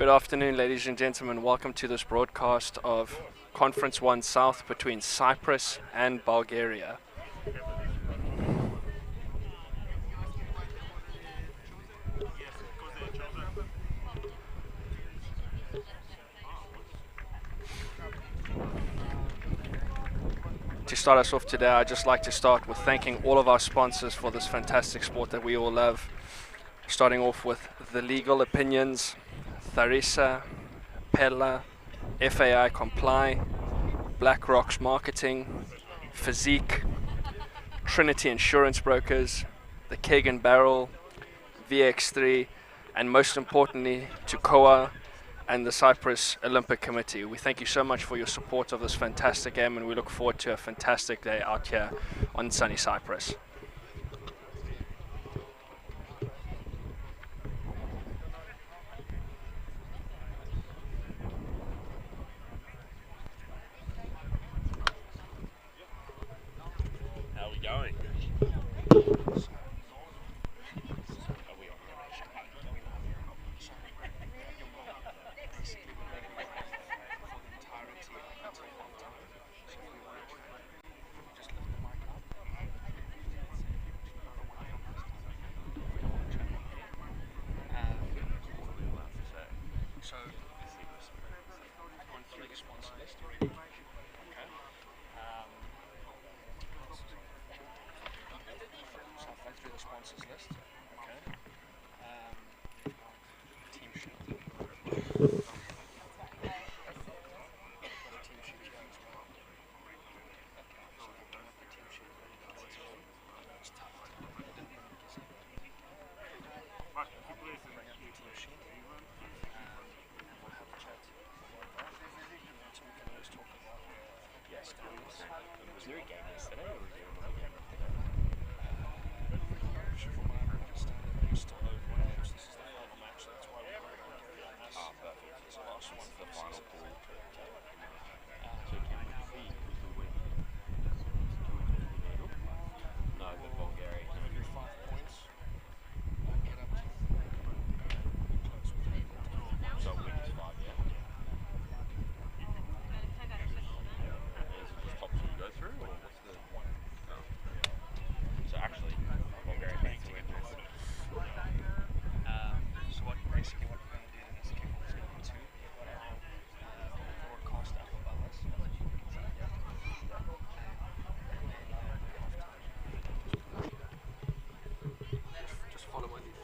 Good afternoon, ladies and gentlemen. Welcome to this broadcast of Conference 1 South between Cyprus and Bulgaria. To start us off today, I'd just like to start with thanking all of our sponsors for this fantastic sport that we all love. Starting off with the legal opinions, Tharisa, Pella, FAI Comply, Black Rocks Marketing, Physique, Trinity Insurance Brokers, the Keg and Barrel, VX3, and most importantly to COA and the Cyprus Olympic Committee. We thank you so much for your support of this fantastic game, and we look forward to a fantastic day out here on sunny Cyprus. How are we going? Was there a game yesterday or was there another game after that? From what I understand, we're still over. This is the final match, so that's why we're going on. Perfect. It's the last one for the final pool. So can we see who wins? No, but Bulgaria. Can we do 5 points? Get up to close with it. So win is 5, yeah. Top two go through, or what's the one? Oh. So actually, Bulgaria needs to win this. So what we're going to do in this game is going to broadcast up above us. Just follow my lead.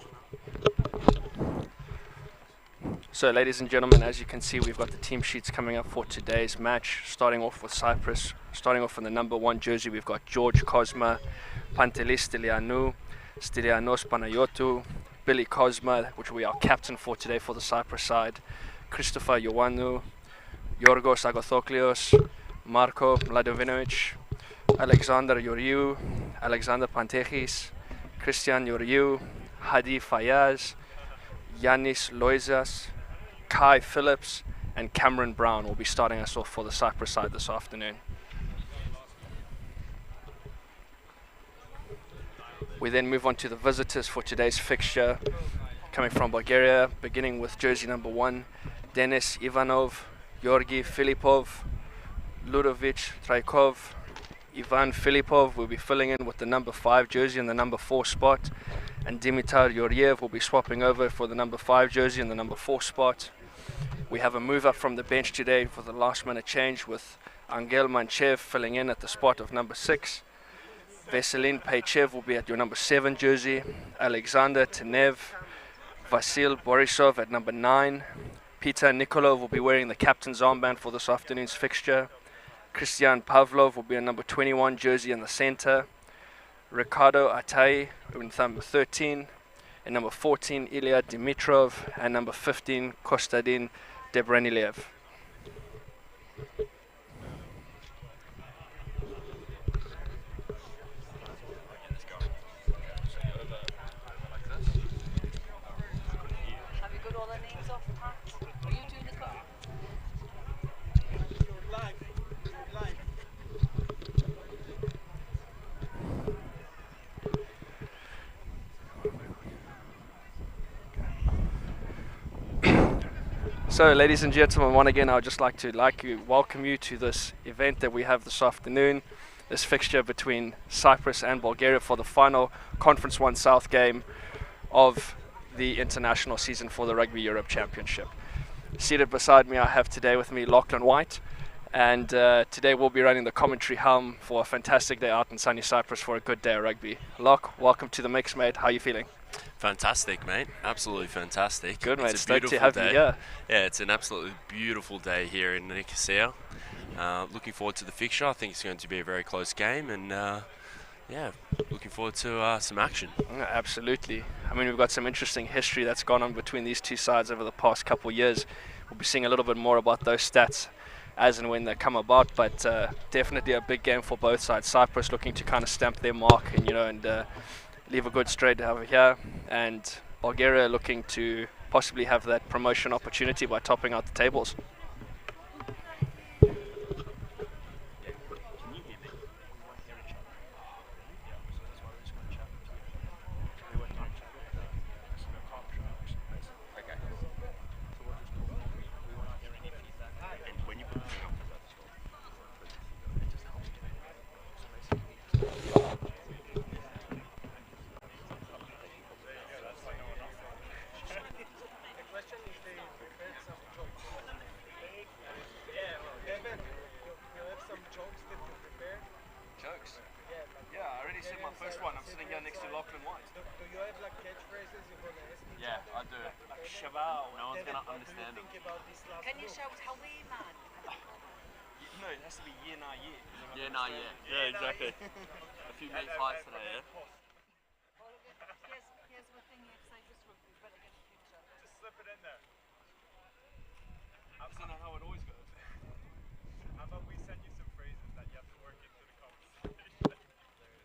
So ladies and gentlemen, as you can see, we've got the team sheets coming up for today's match. Starting off with Cyprus, starting off in the number 1 jersey, we've got George Cosma, Pantelis Stylianou, Stylianos Panayotou, Billy Cosma, which will be our captain for today for the Cyprus side, Christopher Ioannou, Yorgos Agathoklios, Marco Mladenovic, Alexander Yoriou, Alexander Pantechis, Christian Yoriou, Hadi Fayaz, Yannis Loizas, Kai Phillips, and Cameron Brown will be starting us off for the Cyprus side this afternoon. We then move on to the visitors for today's fixture, coming from Bulgaria, beginning with jersey number 1, Denis Ivanov, Georgi Filipov, Ludovic Traikov, Ivan Filipov will be filling in with the number 5 jersey in the number 4 spot, and Dimitar Yoriev will be swapping over for the number 5 jersey in the number 4 spot. We have a move up from the bench today for the last minute change, with Angel Manchev filling in at the spot of number 6. Veselin Paychev will be at your number 7 jersey. Alexander Tenev, Vasil Borisov at number 9. Peter Nikolov will be wearing the captain's armband for this afternoon's fixture. Christian Pavlov will be a number 21 jersey in the center. Ricardo Atai with number 13. And number 14, Ilya Dimitrov. And number 15, Kostadin Debranilev. So, ladies and gentlemen, once again, I would just like to welcome you to this event that we have this afternoon, this fixture between Cyprus and Bulgaria for the final Conference 1 South game of the international season for the Rugby Europe Championship. Seated beside me, I have today with me Lachlan White, and today we'll be running the commentary helm for a fantastic day out in sunny Cyprus for a good day of rugby. Loch, welcome to the mix, mate. How are you feeling? Fantastic, mate. Absolutely fantastic. Good, mate. It's a Stoked to beautiful have day. you here. Yeah, it's an absolutely beautiful day here in Nicosia. Looking forward to the fixture. I think it's going to be a very close game, and yeah, looking forward to some action. Yeah, absolutely. I mean, we've got some interesting history that's gone on between these two sides over the past couple of years. We'll be seeing a little bit more about those stats as and when they come about, but definitely a big game for both sides. Cyprus looking to kind of stamp their mark and leave a good straight over here, and Bulgaria looking to possibly have that promotion opportunity by topping out the tables. Jokes? Yeah, I already said my first one. I'm sitting here next to Lachlan White. Do you have like catchphrases you want to ask me? Yeah, I do. Like Shabao. No one's going to understand them. Think about this last Can you move. shout Hawaii, man? No, it has to be year, nah, year. Yeah, nah, yeah. Yeah, exactly. A few meat pies today, yeah? Here's the thing like Cyprus Rugby, but again, future. Just slip it in there. Isn't that how it always goes? How about we send you some phrases that you have to work into the conversation? So run me through.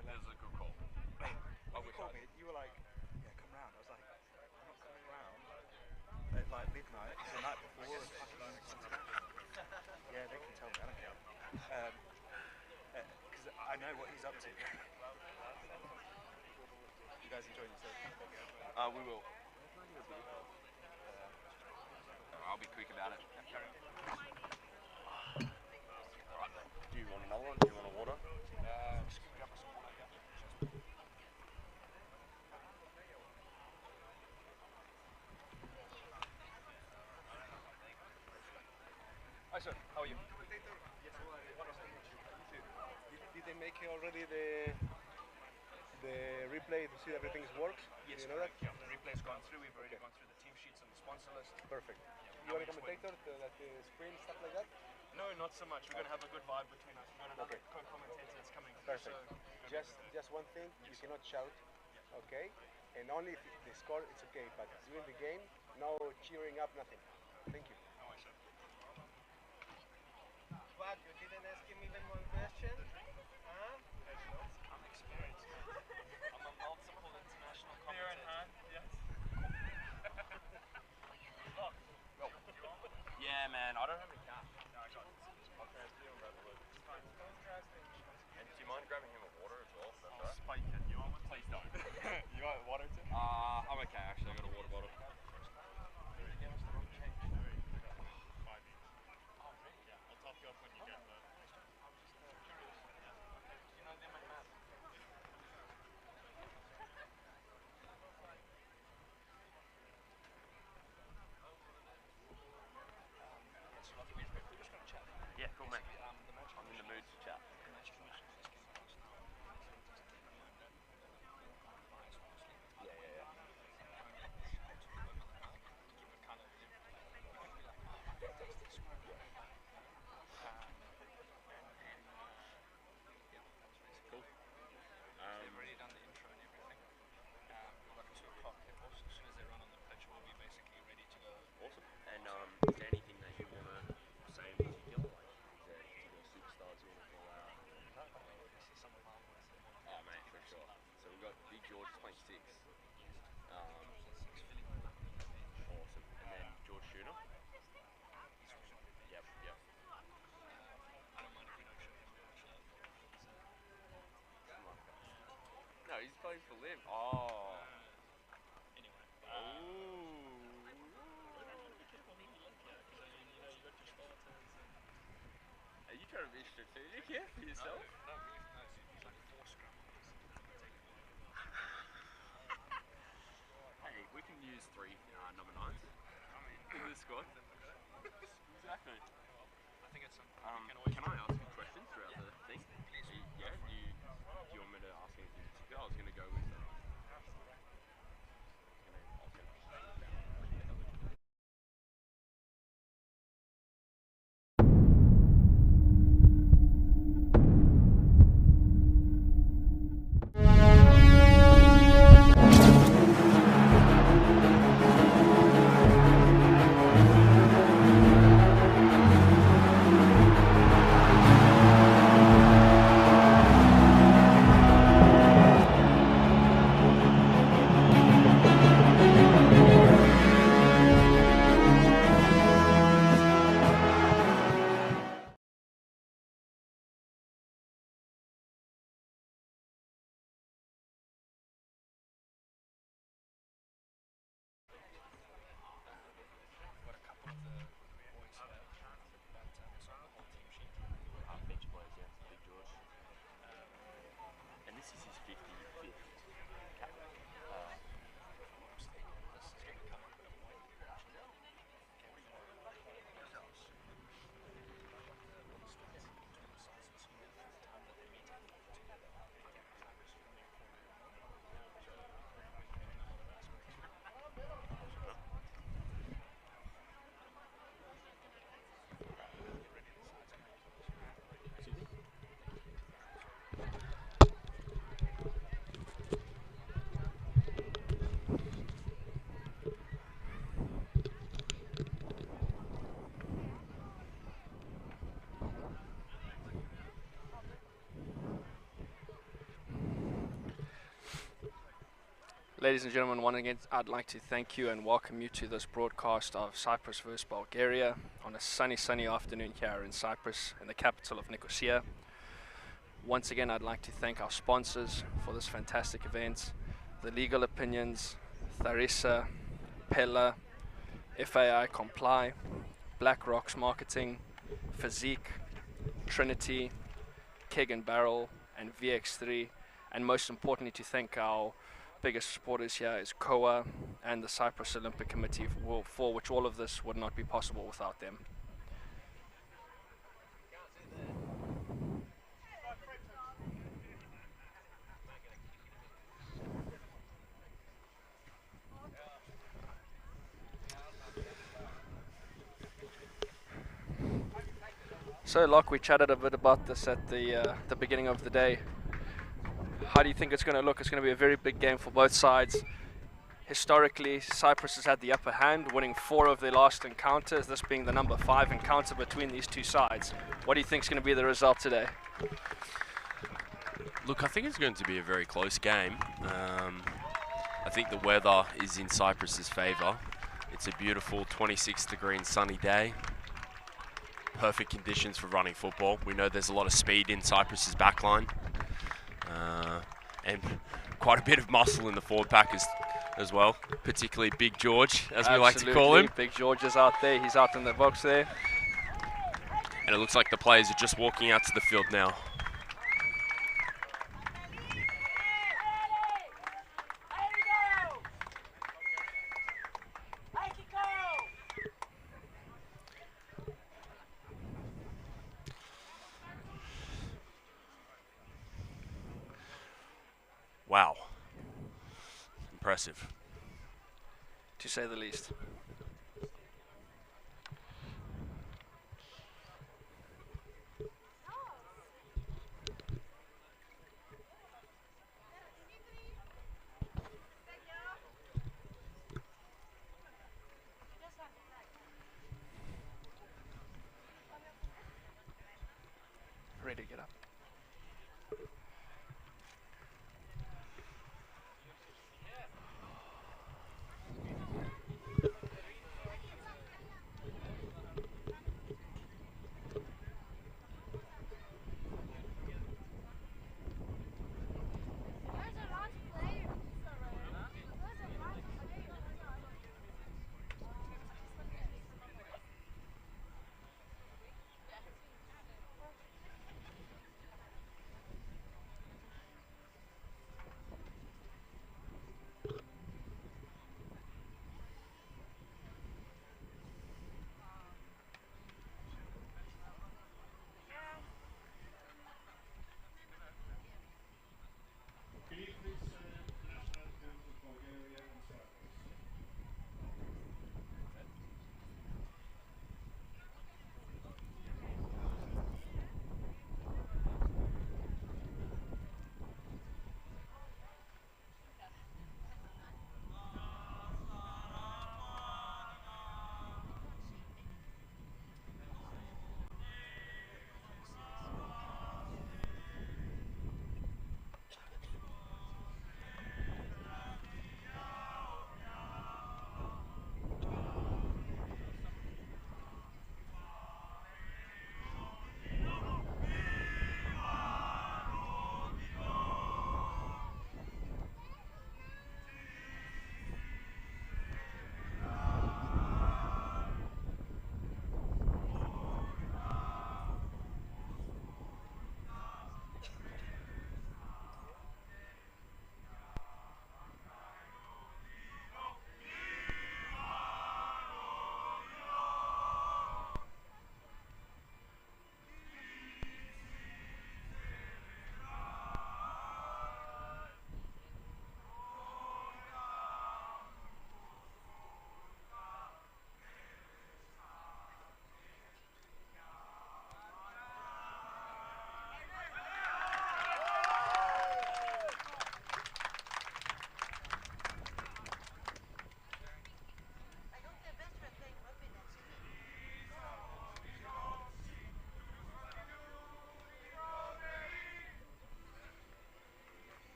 This is a good call. You called me, you were like, yeah, come round. I was like, I'm not coming round at like midnight, the night before. Yeah, they can tell me, I don't care. Because I know what he's up to. You guys enjoying yourself? We will. I'll be quick about it. Do you want another one? Do you want a water? Hi, sir. How are you? Did they make already the replay to see everything works? Yes, Do you know that? correct. Yeah, the replay's gone through. We've already gone through the team sheets and the sponsor list. Perfect. You are a commentator that screen stuff like that? No, not so much. We're going to have a good vibe between us. We've got another Okay. co-commentator that's coming through. Perfect. So Just one thing, you cannot shout, okay? And only if the score it's okay, but during the game, no cheering up, nothing. Thank you. What, you didn't ask him even one question? Huh? I'm experienced. I'm a multiple international Clear in commentator. hand, yes. Yeah, man. I don't have any cash. No, I got it. It's fine, don't trust him. And do you mind grabbing him a water as well? I'll spike it. You want one? Please don't. You want water too? I'm okay actually. I got a water bottle. Yeah, cool, man. I'm in the mood to chat. Yeah. goes for limb. Oh. Are you trying to be strategic here for yourself? Hey, we can use 3 number 9s in this squad. Exactly. Can I ask you questions throughout the thing? Yeah, do you want me to ask anything in particular? I was going to go with bench players, yeah, Big George. And this is his 55th cap. Ladies and gentlemen, once again, I'd like to thank you and welcome you to this broadcast of Cyprus versus Bulgaria on a sunny, sunny afternoon here in Cyprus, in the capital of Nicosia. Once again, I'd like to thank our sponsors for this fantastic event, the Legal Opinions, Tharisa, Pella, FAI Comply, Black Rocks Marketing, Physique, Trinity, Keg and Barrel, and VX3, and most importantly to thank our biggest supporters here is COA and the Cyprus Olympic Committee, for which all of this would not be possible without them. So, Locke, we chatted a bit about this at the beginning of the day. How do you think it's going to look? It's going to be a very big game for both sides. Historically, Cyprus has had the upper hand, winning 4 of their last encounters, this being the number 5 encounter between these two sides. What do you think is going to be the result today? Look, I think it's going to be a very close game. I think the weather is in Cyprus's favour. It's a beautiful 26-degree and sunny day. Perfect conditions for running football. We know there's a lot of speed in Cyprus's backline. And quite a bit of muscle in the forward pack as well, particularly Big George, as we like to call him. Big George is out there. He's out in the box there. And it looks like the players are just walking out to the field now. Wow. Impressive. To say the least. Ready to get up.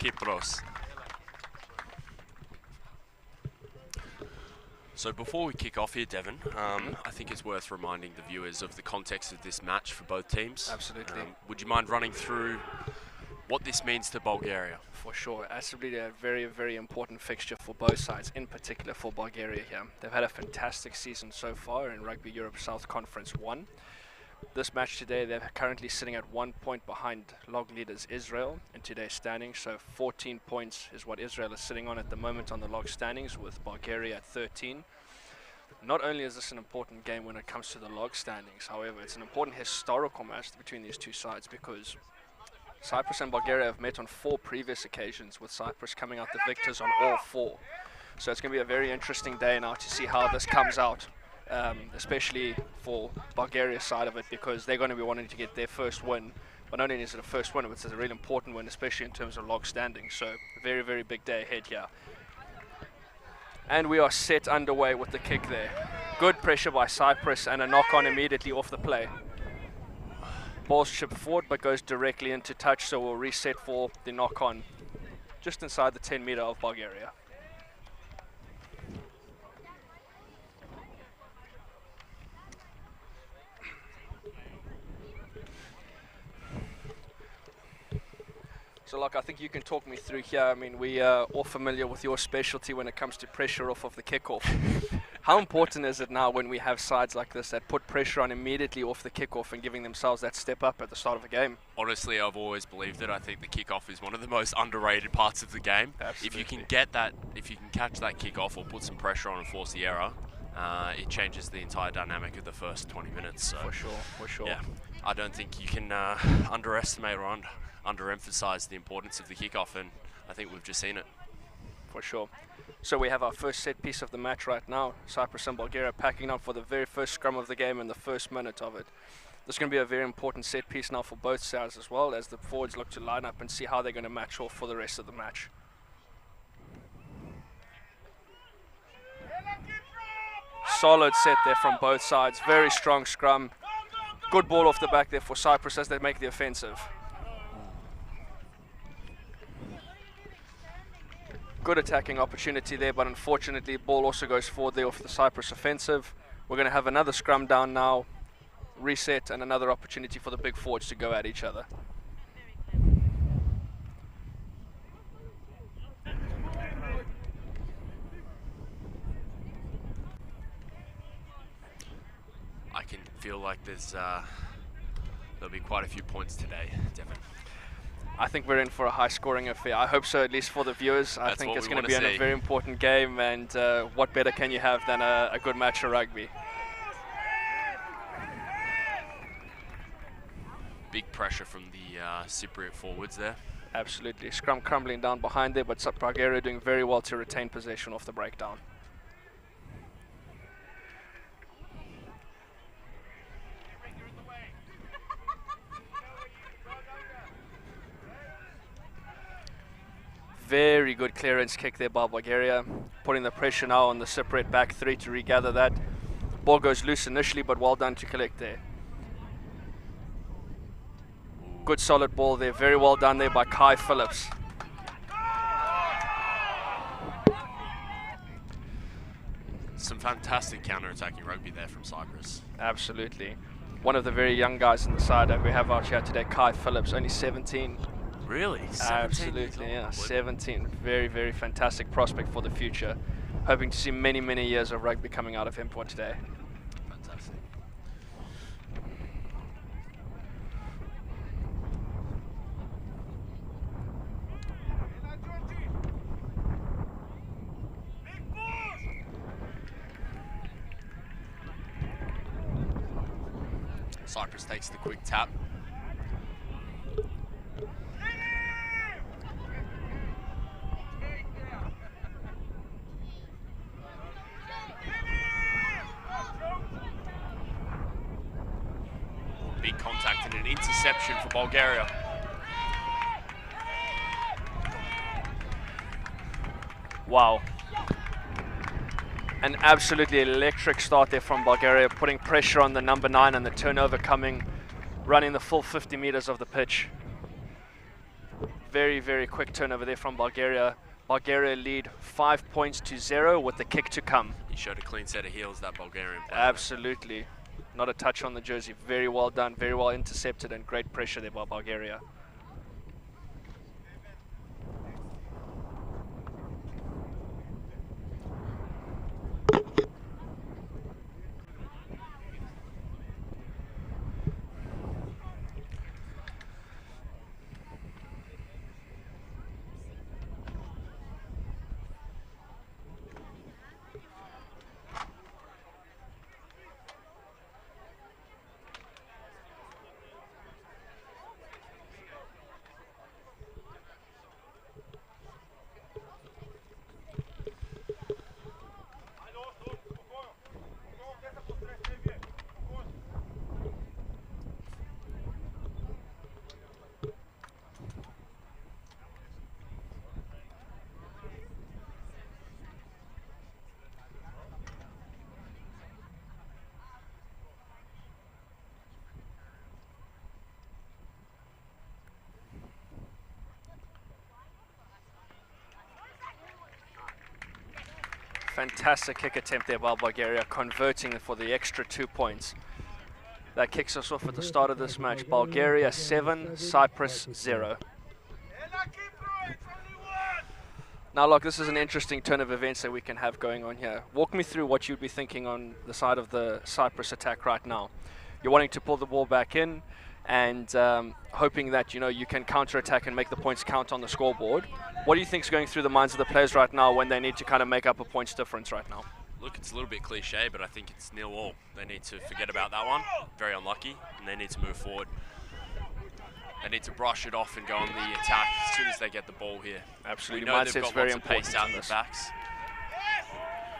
Kypros. So before we kick off here, Devon, I think it's worth reminding the viewers of the context of this match for both teams. Absolutely. Would you mind running through what this means to Bulgaria? For sure. Absolutely a very, very important fixture for both sides, in particular for Bulgaria here. They've had a fantastic season so far in Rugby Europe South Conference 1. This match today, they're currently sitting at 1 point behind log leaders Israel in today's standings. So 14 points is what Israel is sitting on at the moment on the log standings, with Bulgaria at 13. Not only is this an important game when it comes to the log standings, however, it's an important historical match between these two sides, because Cyprus and Bulgaria have met on 4 previous occasions, with Cyprus coming out the victors on all 4. So it's going to be a very interesting day now to see how this comes out. Especially for Bulgaria's side of it, because they're going to be wanting to get their first win. But not only is it a first win, it's a really important win, especially in terms of log standing. So very, very big day ahead here. And we are set underway with the kick there. Good pressure by Cyprus and a knock-on immediately off the play. Ball's chipped forward but goes directly into touch, so we'll reset for the knock-on just inside the 10 meter of Bulgaria. So, like, I think you can talk me through here. I mean, we are all familiar with your specialty when it comes to pressure off of the kickoff. How important is it now when we have sides like this that put pressure on immediately off the kickoff and giving themselves that step up at the start of a game? Honestly, I've always believed it. I think the kickoff is one of the most underrated parts of the game. Absolutely. If you can get that, if you can catch that kickoff or put some pressure on and force the error, it changes the entire dynamic of the first 20 minutes. So, For sure. yeah, I don't think you can underestimate or underemphasize the importance of the kickoff, and I think we've just seen it. For sure. So we have our first set piece of the match right now. Cyprus and Bulgaria packing up for the very first scrum of the game in the first minute of it. This is going to be a very important set piece now for both sides, as well as the forwards look to line up and see how they're going to match off for the rest of the match. Solid set there from both sides. Very strong scrum. Good ball off the back there for Cyprus as they make the offensive. Good attacking opportunity there, but unfortunately ball also goes forward there off the Cyprus offensive. We're going to have another scrum down now, reset, and another opportunity for the big forwards to go at each other. I can feel like there'll be quite a few points today, Devon. I think we're in for a high-scoring affair. I hope so, at least for the viewers. I think it's going to be a very important game, and what better can you have than a good match of rugby? Big pressure from the Cypriot forwards there. Absolutely. Scrum crumbling down behind there, but Bulgaria doing very well to retain possession off the breakdown. Very good clearance kick there by Bulgaria, putting the pressure now on the Cypriot back 3 to regather that. Ball goes loose initially, but well done to collect there. Good solid ball there, very well done there by Kai Phillips. Some fantastic counter-attacking rugby there from Cyprus. Absolutely. One of the very young guys on the side that we have out here today, Kai Phillips, only 17. Really? 17 Absolutely, yeah, 17. Very, very fantastic prospect for the future. Hoping to see many, many years of rugby coming out of him for today. Fantastic. Cyprus takes the quick tap. Big contact and an interception for Bulgaria. Wow. An absolutely electric start there from Bulgaria, putting pressure on the number 9 and the turnover coming, running the full 50 meters of the pitch. Very, very quick turnover there from Bulgaria. Bulgaria lead 5 points to 0 with the kick to come. He showed a clean set of heels, that Bulgarian player. Absolutely. Not a touch on the jersey. Very well done, very well intercepted, and great pressure there by Bulgaria. Fantastic kick attempt there by Bulgaria, converting for the extra 2 points. That kicks us off at the start of this match. Bulgaria 7, Cyprus 0. Now, look, this is an interesting turn of events that we can have going on here. Walk me through what you'd be thinking on the side of the Cyprus attack right now. You're wanting to pull the ball back in and hoping that, you know, you can counter-attack and make the points count on the scoreboard. What do you think is going through the minds of the players right now when they need to kind of make up a points difference right now? Look, it's a little bit cliche, but I think it's 0-0. They need to forget about that one. Very unlucky, and they need to move forward. They need to brush it off and go on the attack as soon as they get the ball here. Absolutely. We know Mindset's they've got very lots of pace important out in in the this. backs.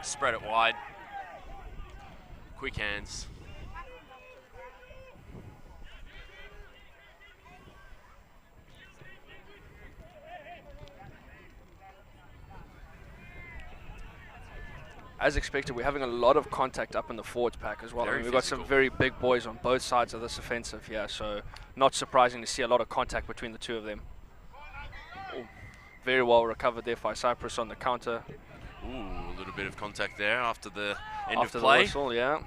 Spread it wide. Quick hands. As expected, we're having a lot of contact up in the forwards pack as well. I mean, we've got some very big boys on both sides of this offensive here, so not surprising to see a lot of contact between the two of them. Ooh, very well recovered there by Cyprus on the counter. Ooh, a little bit of contact there after the end After of the play. whistle, yeah.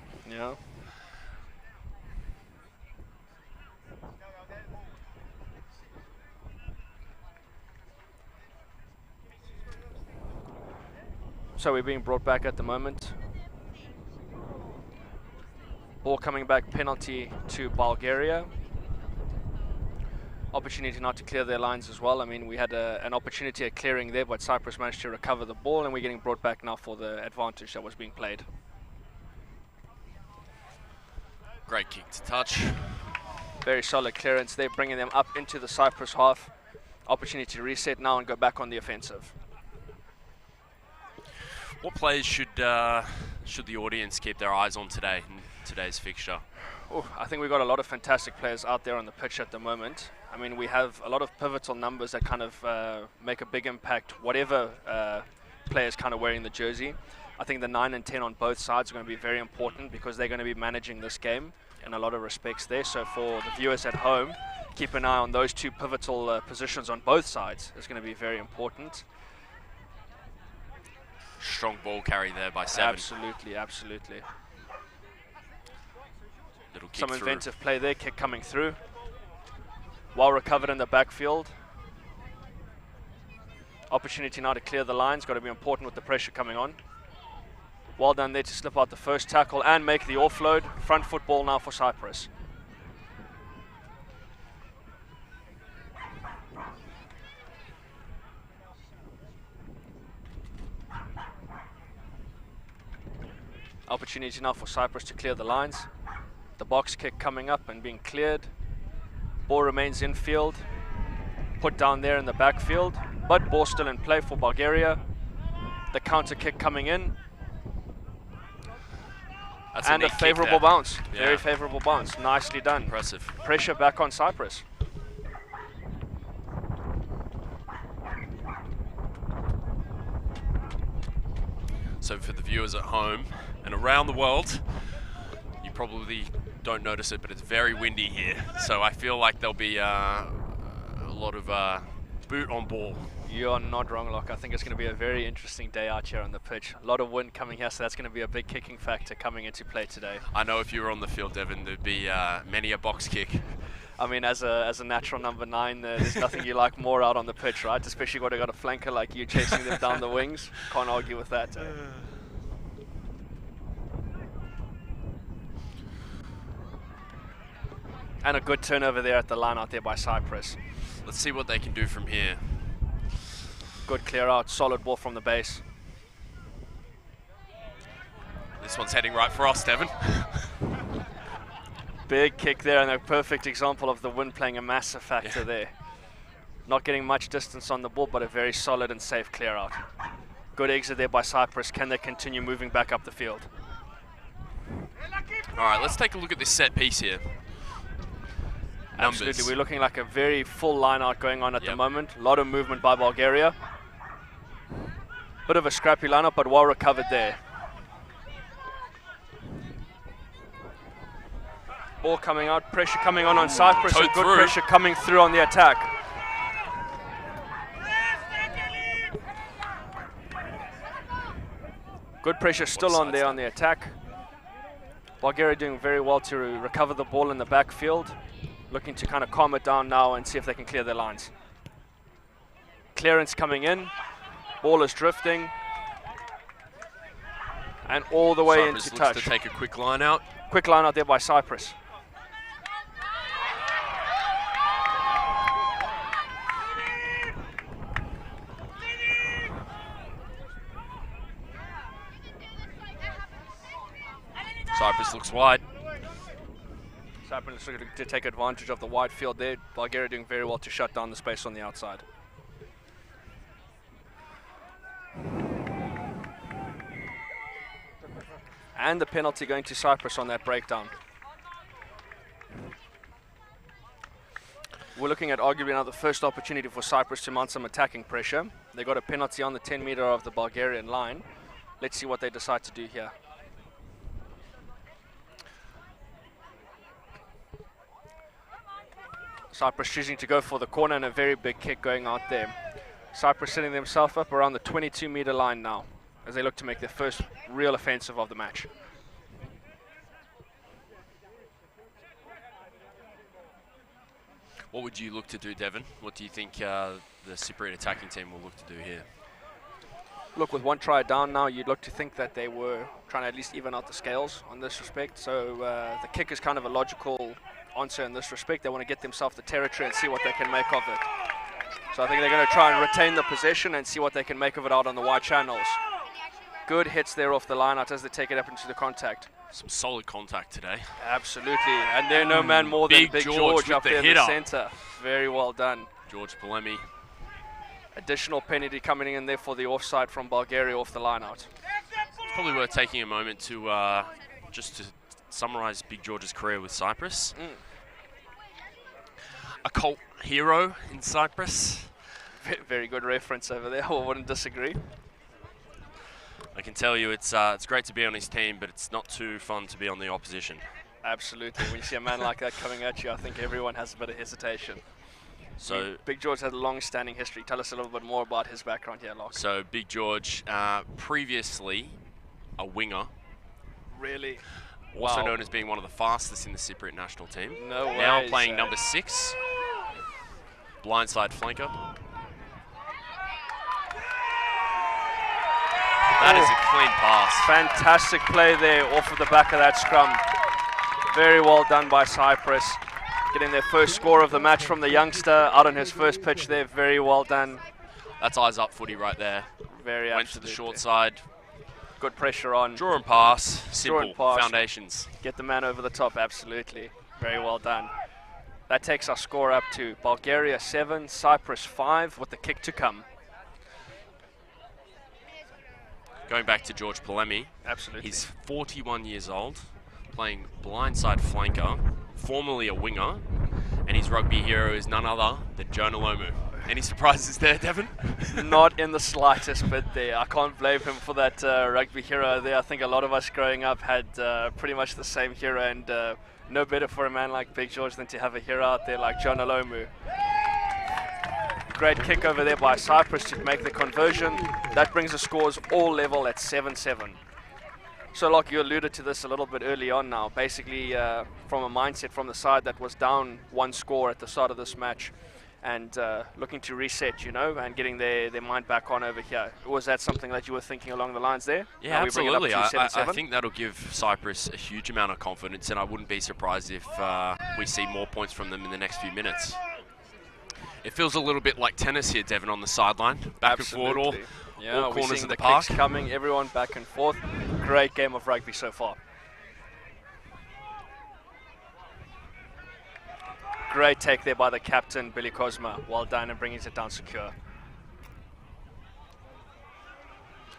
So we're being brought back at the moment. Ball coming back, penalty to Bulgaria. Opportunity not to clear their lines as well. I mean, we had an opportunity at clearing there, but Cyprus managed to recover the ball, and we're getting brought back now for the advantage that was being played. Great kick to touch. Very solid clearance there, bringing them up into the Cyprus half. Opportunity to reset now and go back on the offensive. What players should the audience keep their eyes on today in today's fixture? Ooh, I think we've got a lot of fantastic players out there on the pitch at the moment. I mean, we have a lot of pivotal numbers that kind of make a big impact, whatever players kind of wearing the jersey. I think the 9 and 10 on both sides are going to be very important because they're going to be managing this game in a lot of respects there. So for the viewers at home, keep an eye on those two pivotal positions on both sides. It's going to be very important. Strong ball carry there by 7. Absolutely, absolutely. Little kick Some through. inventive play there, kick coming through. Well recovered in the backfield. Opportunity now to clear the lines, got to be important with the pressure coming on. Well done there to slip out the first tackle and make the offload. Front foot ball now for Cyprus. Opportunity now for Cyprus to clear the lines. The box kick coming up and being cleared. Ball remains in field. Put down there in the backfield, but ball still in play for Bulgaria. The counter kick coming in. That's And a neat kick favourable there. bounce. Yeah. Very favourable bounce. Nicely done. Impressive. Pressure back on Cyprus. So for the viewers at home and around the world, you probably don't notice it, but it's very windy here. So I feel like there'll be a lot of boot on ball. You are not wrong, Locke. I think it's going to be a very interesting day out here on the pitch. A lot of wind coming here, so that's going to be a big kicking factor coming into play today. I know if you were on the field, Devon, there'd be many a box kick. I mean, as a natural number 9, there's nothing you like more out on the pitch, right? Especially when you've got a flanker like you chasing them down the wings. Can't argue with that. And a good turnover there at the line out there by Cyprus. Let's see what they can do from here. Good clear out, solid ball from the base. This one's heading right for us, Devon. Big kick there, and a perfect example of the wind playing a massive factor there. Not getting much distance on the ball, but a very solid and safe clear out. Good exit there by Cyprus. Can they continue moving back up the field? All right, let's take a look at this set piece here. Absolutely, Numbers. we're looking like a very full line out going on at the moment. A lot of movement by Bulgaria. Bit of a scrappy lineup, but well recovered there. Ball coming out, pressure coming on Cyprus, and good pressure coming through on the attack. Good pressure still on there on the attack. Bulgaria doing very well to recover the ball in the backfield. Looking to kind of calm it down now and see if they can clear their lines. Clearance coming in. Ball is drifting. And all the way Cyprus into looks touch. to take a quick line out. Quick line out there by Cyprus. Cyprus looks wide. Cyprus looking to take advantage of the wide field there. Bulgaria doing very well to shut down the space on the outside. And the penalty going to Cyprus on that breakdown. We're looking at arguably now the first opportunity for Cyprus to mount some attacking pressure. They got a penalty on the 10-meter of the Bulgarian line. Let's see what they decide to do here. Cyprus choosing to go for the corner and a very big kick going out there. Cyprus setting themselves up around the 22-meter line now as they look to make their first real offensive of the match. What would you look to do, Devon? What do you think the Cypriot attacking team will look to do here? Look, with one try down now, you'd look to think that they were trying to at least even out the scales on this respect. So the kick is kind of a logical answer in this respect. They want to get themselves the territory and see what they can make of it. So I think they're going to try and retain the possession and see what they can make of it out on the wide channels. Good hits there off the line out as they take it up into the contact. Some solid contact today. Absolutely, and they're no man more than Big George up there in the center. Very well done. George Polemi. Additional penalty coming in there for the offside from Bulgaria off the line out. It's probably worth taking a moment to just to summarize Big George's career with Cyprus. A cult hero in Cyprus. Very good reference over there, I wouldn't disagree. I can tell you it's great to be on his team, but it's not too fun to be on the opposition. Absolutely. When you see a man like that coming at you, I think everyone has a bit of hesitation. So Big George has a long-standing history. Tell us a little bit more about his background here, Locke. So Big George, previously a winger. Really? Also known as being one of the fastest in the Cypriot national team. No way. Now playing number 6. Blindside flanker. That is a clean pass. Fantastic play there off of the back of that scrum. Very well done by Cyprus. Getting their first score of the match from the youngster out on his first pitch there. Very well done. That's eyes up footy right there. Very Went to the short side. Good pressure on. Draw and pass. Simple. Draw and pass. Foundations. Get the man over the top. Absolutely. Very well done. That takes our score up to Bulgaria 7, Cyprus 5 with the kick to come. Going back to George Polemi. Absolutely. He's 41 years old, playing blindside flanker, formerly a winger, and his rugby hero is none other than Jonah Lomu. Any surprises there, Devon? Not in the slightest bit there. I can't blame him for that rugby hero there. I think a lot of us growing up had pretty much the same hero, and no better for a man like Big George than to have a hero out there like Jonah Lomu. Great kick over there by Cyprus to make the conversion. That brings the scores all level at 7-7. So like you alluded to this a little bit early on now, basically from a mindset from the side that was down 1 score at the start of this match and looking to reset, you know, and getting their mind back on over here. Was that something that you were thinking along the lines there? Yeah, absolutely. I think that'll give Cyprus a huge amount of confidence, and I wouldn't be surprised if we see more points from them in the next few minutes. It feels a little bit like tennis here, Devon, on the sideline. Back and forward, all corners of the park. Kicks coming, everyone back and forth. Great game of rugby so far. Great take there by the captain, Billy Cosma. Well done and bringing it down secure.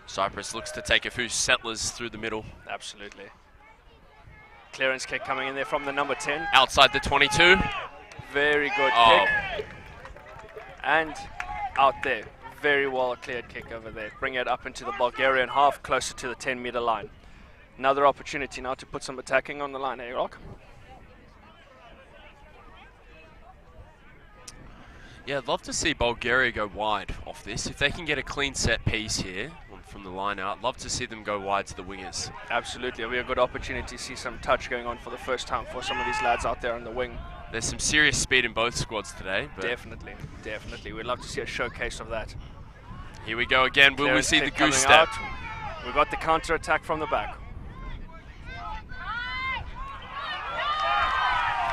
Cyprus looks to take a few settlers through the middle. Absolutely. Clearance kick coming in there from the number 10. Outside the 22. Very good kick. And out there. Very well cleared kick over there. Bring it up into the Bulgarian half, closer to the 10-meter line. Another opportunity now to put some attacking on the line, eh, Rock? Yeah, I'd love to see Bulgaria go wide off this. If they can get a clean set piece here from the line out, I'd love to see them go wide to the wingers. Absolutely. It'll be a good opportunity to see some touch going on for the first time for some of these lads out there on the wing. There's some serious speed in both squads today. But definitely, definitely. We'd love to see a showcase of that. Here we go again. Will we see the goose step? We've got the counter attack from the back.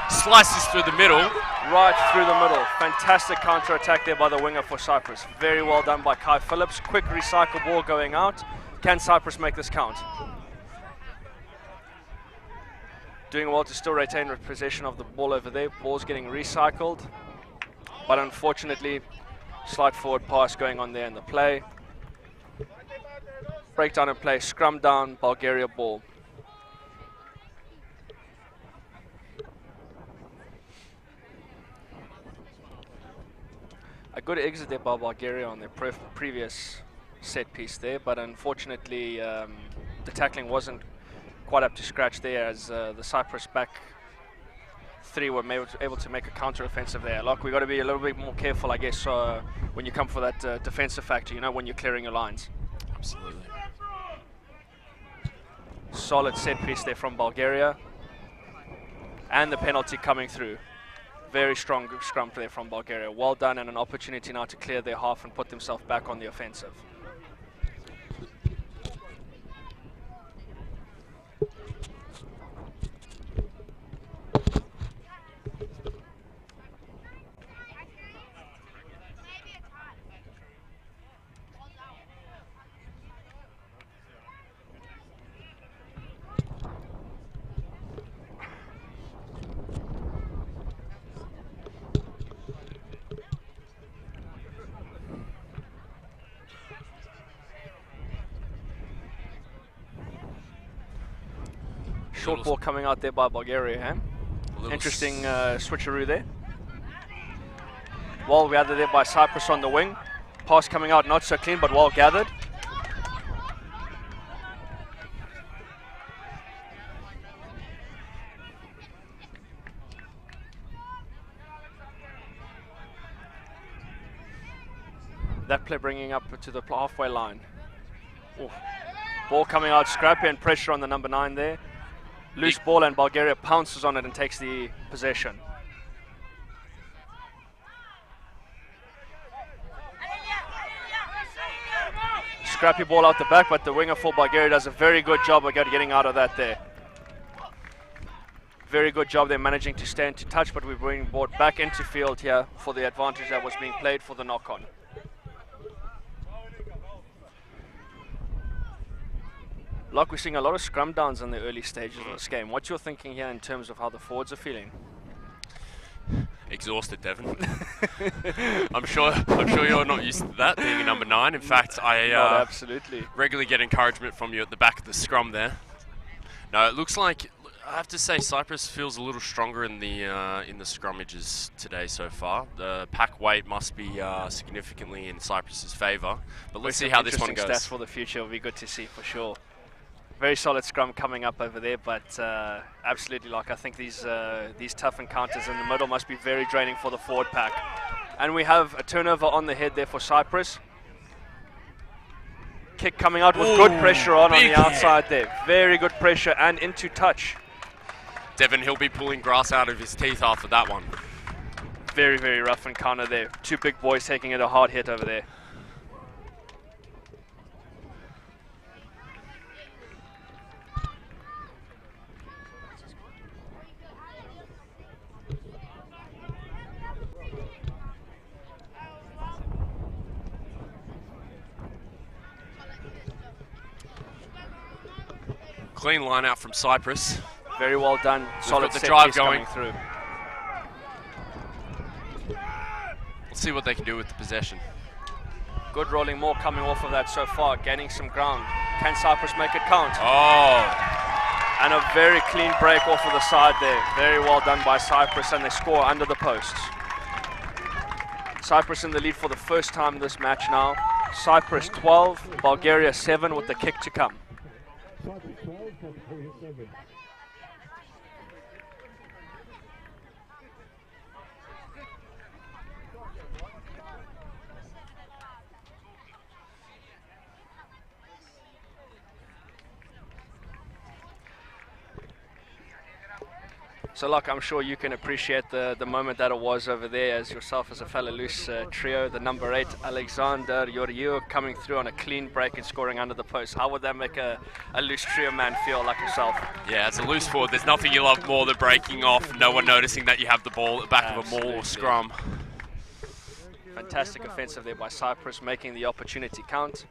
Slices through the middle. Right through the middle. Fantastic counter attack there by the winger for Cyprus. Very well done by Kai Phillips. Quick recycle ball going out. Can Cyprus make this count? Doing well to still retain possession of the ball over there. Ball's getting recycled. But unfortunately, slight forward pass going on there in the play. Breakdown in play. Scrum down. Bulgaria ball. A good exit there by Bulgaria on their previous set piece there, but unfortunately the tackling wasn't quite up to scratch there as the Cyprus back 3 were able to make a counter-offensive there. Like, we've got to be a little bit more careful, I guess, when you come for that defensive factor, you know, when you're clearing your lines. Absolutely. Solid set piece there from Bulgaria. And the penalty coming through. Very strong scrum there from Bulgaria. Well done, and an opportunity now to clear their half and put themselves back on the offensive. Short ball coming out there by Bulgaria, eh? Interesting switcheroo there. Well gathered there by Cyprus on the wing. Pass coming out not so clean, but well gathered. That play bringing up to the halfway line. Ooh. Ball coming out scrappy and pressure on the number 9 there. Loose ball and Bulgaria pounces on it and takes the possession. Scrappy ball out the back, but the winger for Bulgaria does a very good job of getting out of that there. Very good job there managing to stay into touch, but we're being brought back into field here for the advantage that was being played for the knock-on. Like, we're seeing a lot of scrum downs in the early stages of this game. What's your thinking here in terms of how the forwards are feeling? Exhausted, Devon. I'm sure you're not used to that, being a number 9. In fact, I absolutely regularly get encouragement from you at the back of the scrum there. No, it looks like, I have to say, Cyprus feels a little stronger in the scrummages today so far. The pack weight must be significantly in Cyprus's favour. But let's see how this one goes. Stats for the future will be good to see for sure. Very solid scrum coming up over there, but absolutely, like, I think these tough encounters in the middle must be very draining for the forward pack. And we have a turnover on the head there for Cyprus. Kick coming out with good pressure on big the outside there. Very good pressure and into touch. Devon, he'll be pulling grass out of his teeth after that one. Very, very rough encounter there. Two big boys taking it a hard hit over there. Clean line out from Cyprus. Very well done. Solid got the set drive piece going. coming through. Let's see what they can do with the possession. Good rolling more coming off of that so far, gaining some ground. Can Cyprus make it count? Oh, And a very clean break off of the side there. Very well done by Cyprus, and they score under the posts. Cyprus in the lead for the first time this match now. Cyprus 12, Bulgaria 7 with the kick to come. So, look, I'm sure you can appreciate the moment that it was over there as yourself as a fellow loose trio, the number 8, Alexander Yoriu, coming through on a clean break and scoring under the post. How would that make a loose trio man feel like yourself? yeah, as a loose forward, there's nothing you love more than breaking off, no one noticing that you have the ball at the back of a maul or scrum. Fantastic offensive there by Cyprus, making the opportunity count.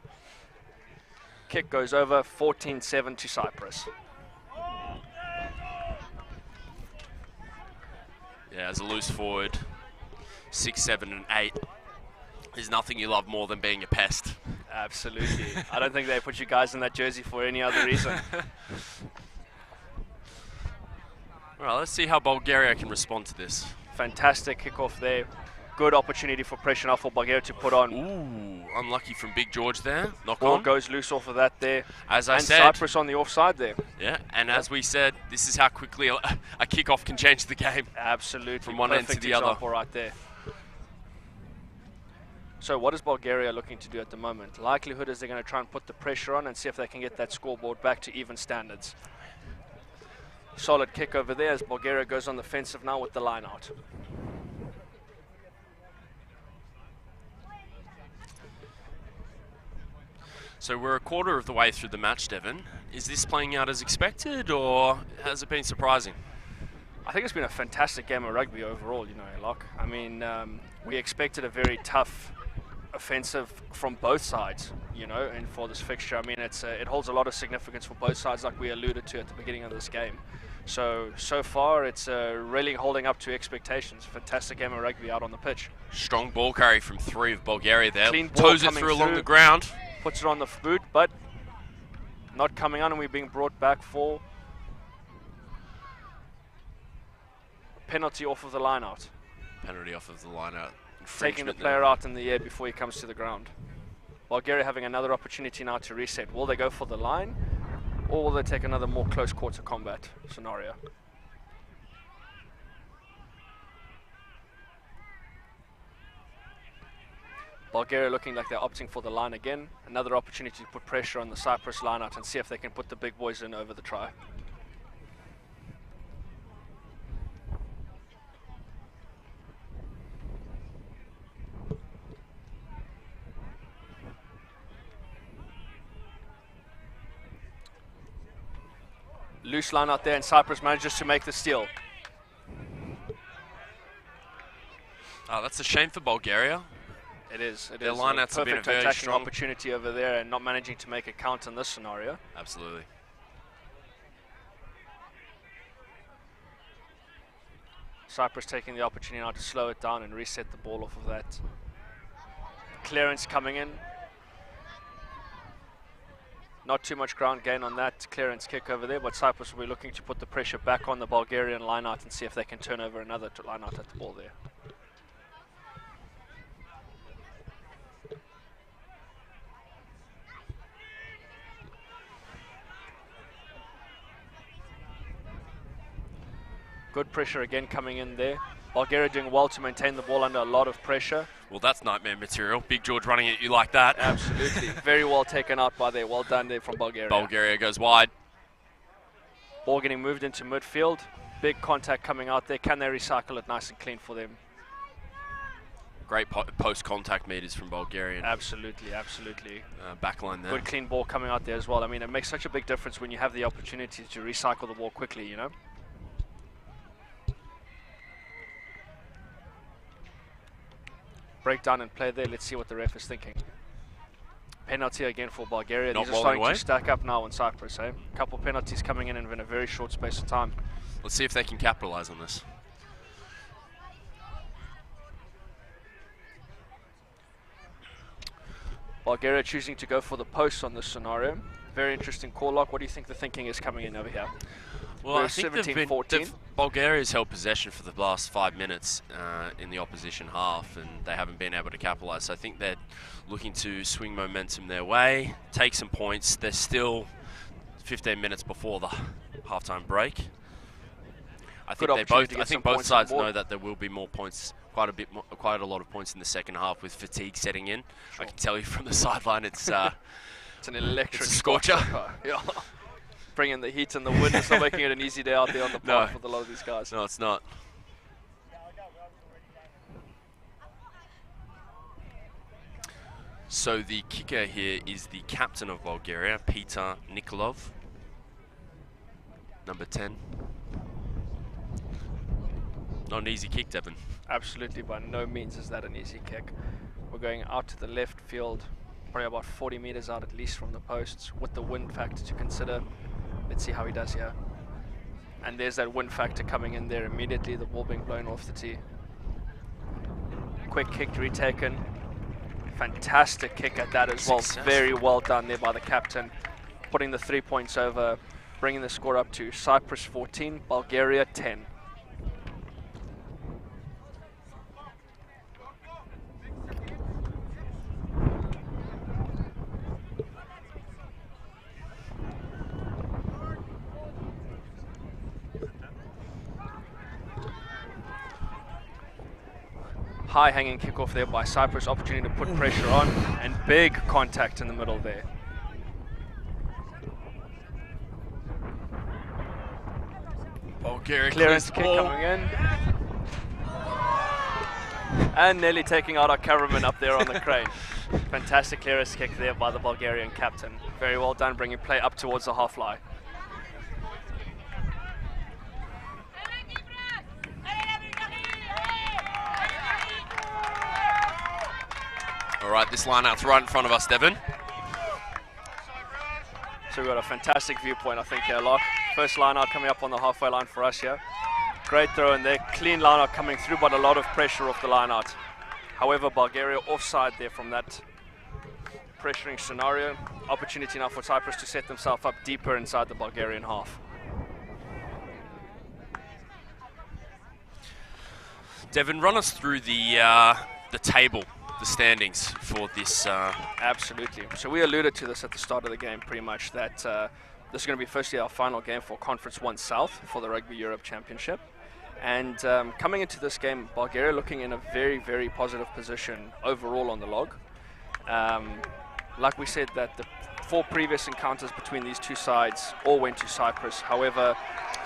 Kick goes over, 14-7 to Cyprus. Yeah, as a loose forward, 6, 7, and 8. There's nothing you love more than being a pest. Absolutely. I don't think they put you guys in that jersey for any other reason. All right, let's see how Bulgaria can respond to this. Fantastic kickoff there. Good opportunity for pressure now for Bulgaria to put on. Ooh, unlucky from Big George there. Knock Ball on. goes loose off of that there. As I and said, Cyprus on the offside there. yeah, and as we said, this is how quickly a kickoff can change the game. Absolutely. From one end to Perfect the other. example right there. So what is Bulgaria looking to do at the moment? Likelihood is they're going to try and put the pressure on and see if they can get that scoreboard back to even standards. Solid kick over there as Bulgaria goes on the offensive now with the line out. So we're a quarter of the way through the match, Devon. Is this playing out as expected, or has it been surprising? I think it's been a fantastic game of rugby overall, you know, Locke. I mean, we expected a very tough offensive from both sides, you know, and for this fixture, I mean, it holds a lot of significance for both sides, like we alluded to at the beginning of this game. So far, it's really holding up to expectations. Fantastic game of rugby out on the pitch. Strong ball carry from 3 of Bulgaria there. Clean ball Toes it coming through along through. the ground. Puts it on the boot, but not coming on, and we're being brought back for penalty off of the line out. Penalty off of the line out. Taking the player out in the air before he comes to the ground. Bulgaria having another opportunity now to reset. Will they go for the line, or will they take another more close quarter combat scenario? Bulgaria looking like they're opting for the line again. Another opportunity to put pressure on the Cyprus line out and see if they can put the big boys in over the try. Loose line out there, and Cyprus manages to make the steal. Oh, that's a shame for Bulgaria. It is. Their is lineouts a have been perfect very attacking strong. opportunity over there, and not managing to make it count in this scenario. Absolutely. Cyprus taking the opportunity now to slow it down and reset the ball off of that. Clearance coming in. Not too much ground gain on that clearance kick over there, but Cyprus will be looking to put the pressure back on the Bulgarian line-out and see if they can turn over another line-out at the ball there. Good pressure again coming in there. Bulgaria doing well to maintain the ball under a lot of pressure. Well, that's nightmare material. Big George running at you like that. Absolutely. Very well taken out by there. Well done there from Bulgaria. Bulgaria goes wide. Ball getting moved into midfield. Big contact coming out there. Can they recycle it nice and clean for them? Great post-contact meters from Bulgarian. Absolutely, absolutely. Backline there. Good clean ball coming out there as well. I mean, it makes such a big difference when you have the opportunity to recycle the ball quickly, you know? Breakdown and play there. Let's see what the ref is thinking. Penalty again for Bulgaria. Not These are starting away. to stack up now in Cyprus. A couple penalties coming in a very short space of time. Let's see if they can capitalize on this. Bulgaria choosing to go for the post on this scenario. Very interesting call lock. What do you think the thinking is coming in over here? Well, We're I think 17-14. Bulgaria's held possession for the last 5 minutes in the opposition half, and they haven't been able to capitalise. So I think they're looking to swing momentum their way, take some points. They're still 15 minutes before the halftime break. I think both sides know that there will be more points, quite a lot of points in the second half with fatigue setting in. Sure. I can tell you from the sideline, it's it's an electric it's a scorcher. Yeah. Bringing the heat and the wind. It's not making it an easy day out there on the park with a lot of these guys. No, it's not. So the kicker here is the captain of Bulgaria, Peter Nikolov, number 10. Not an easy kick, Devin. Absolutely, by no means is that an easy kick. We're going out to the left field, probably about 40 meters out at least from the posts, with the wind factor to consider. Let's see how he does here. And there's that wind factor coming in there immediately, the ball being blown off the tee. Quick kick retaken. Fantastic kick at that as well. Very well done there by the captain. Putting the 3 points over, bringing the score up to Cyprus 14, Bulgaria 10. High hanging kickoff there by Cyprus, opportunity to put pressure on, and big contact in the middle there. Bulgaria Clearance kick coming in. And nearly taking out our cameraman up there on the crane. Fantastic clearance kick there by the Bulgarian captain. Very well done, bringing play up towards the half line. All right, this line-out's right in front of us, Devin. So we've got a fantastic viewpoint, I think, here, Locke. First line-out coming up on the halfway line for us here. Great throw in there, clean line-out coming through, but a lot of pressure off the line-out. However, Bulgaria offside there from that pressuring scenario. Opportunity now for Cyprus to set themselves up deeper inside the Bulgarian half. Devin, run us through the table, the standings for this. Absolutely. So we alluded to this at the start of the game pretty much, that this is going to be firstly our final game for Conference 1 South for the Rugby Europe Championship. And coming into this game, Bulgaria looking in a very, very positive position overall on the log. Like we said, that the 4 previous encounters between these two sides all went to Cyprus. However,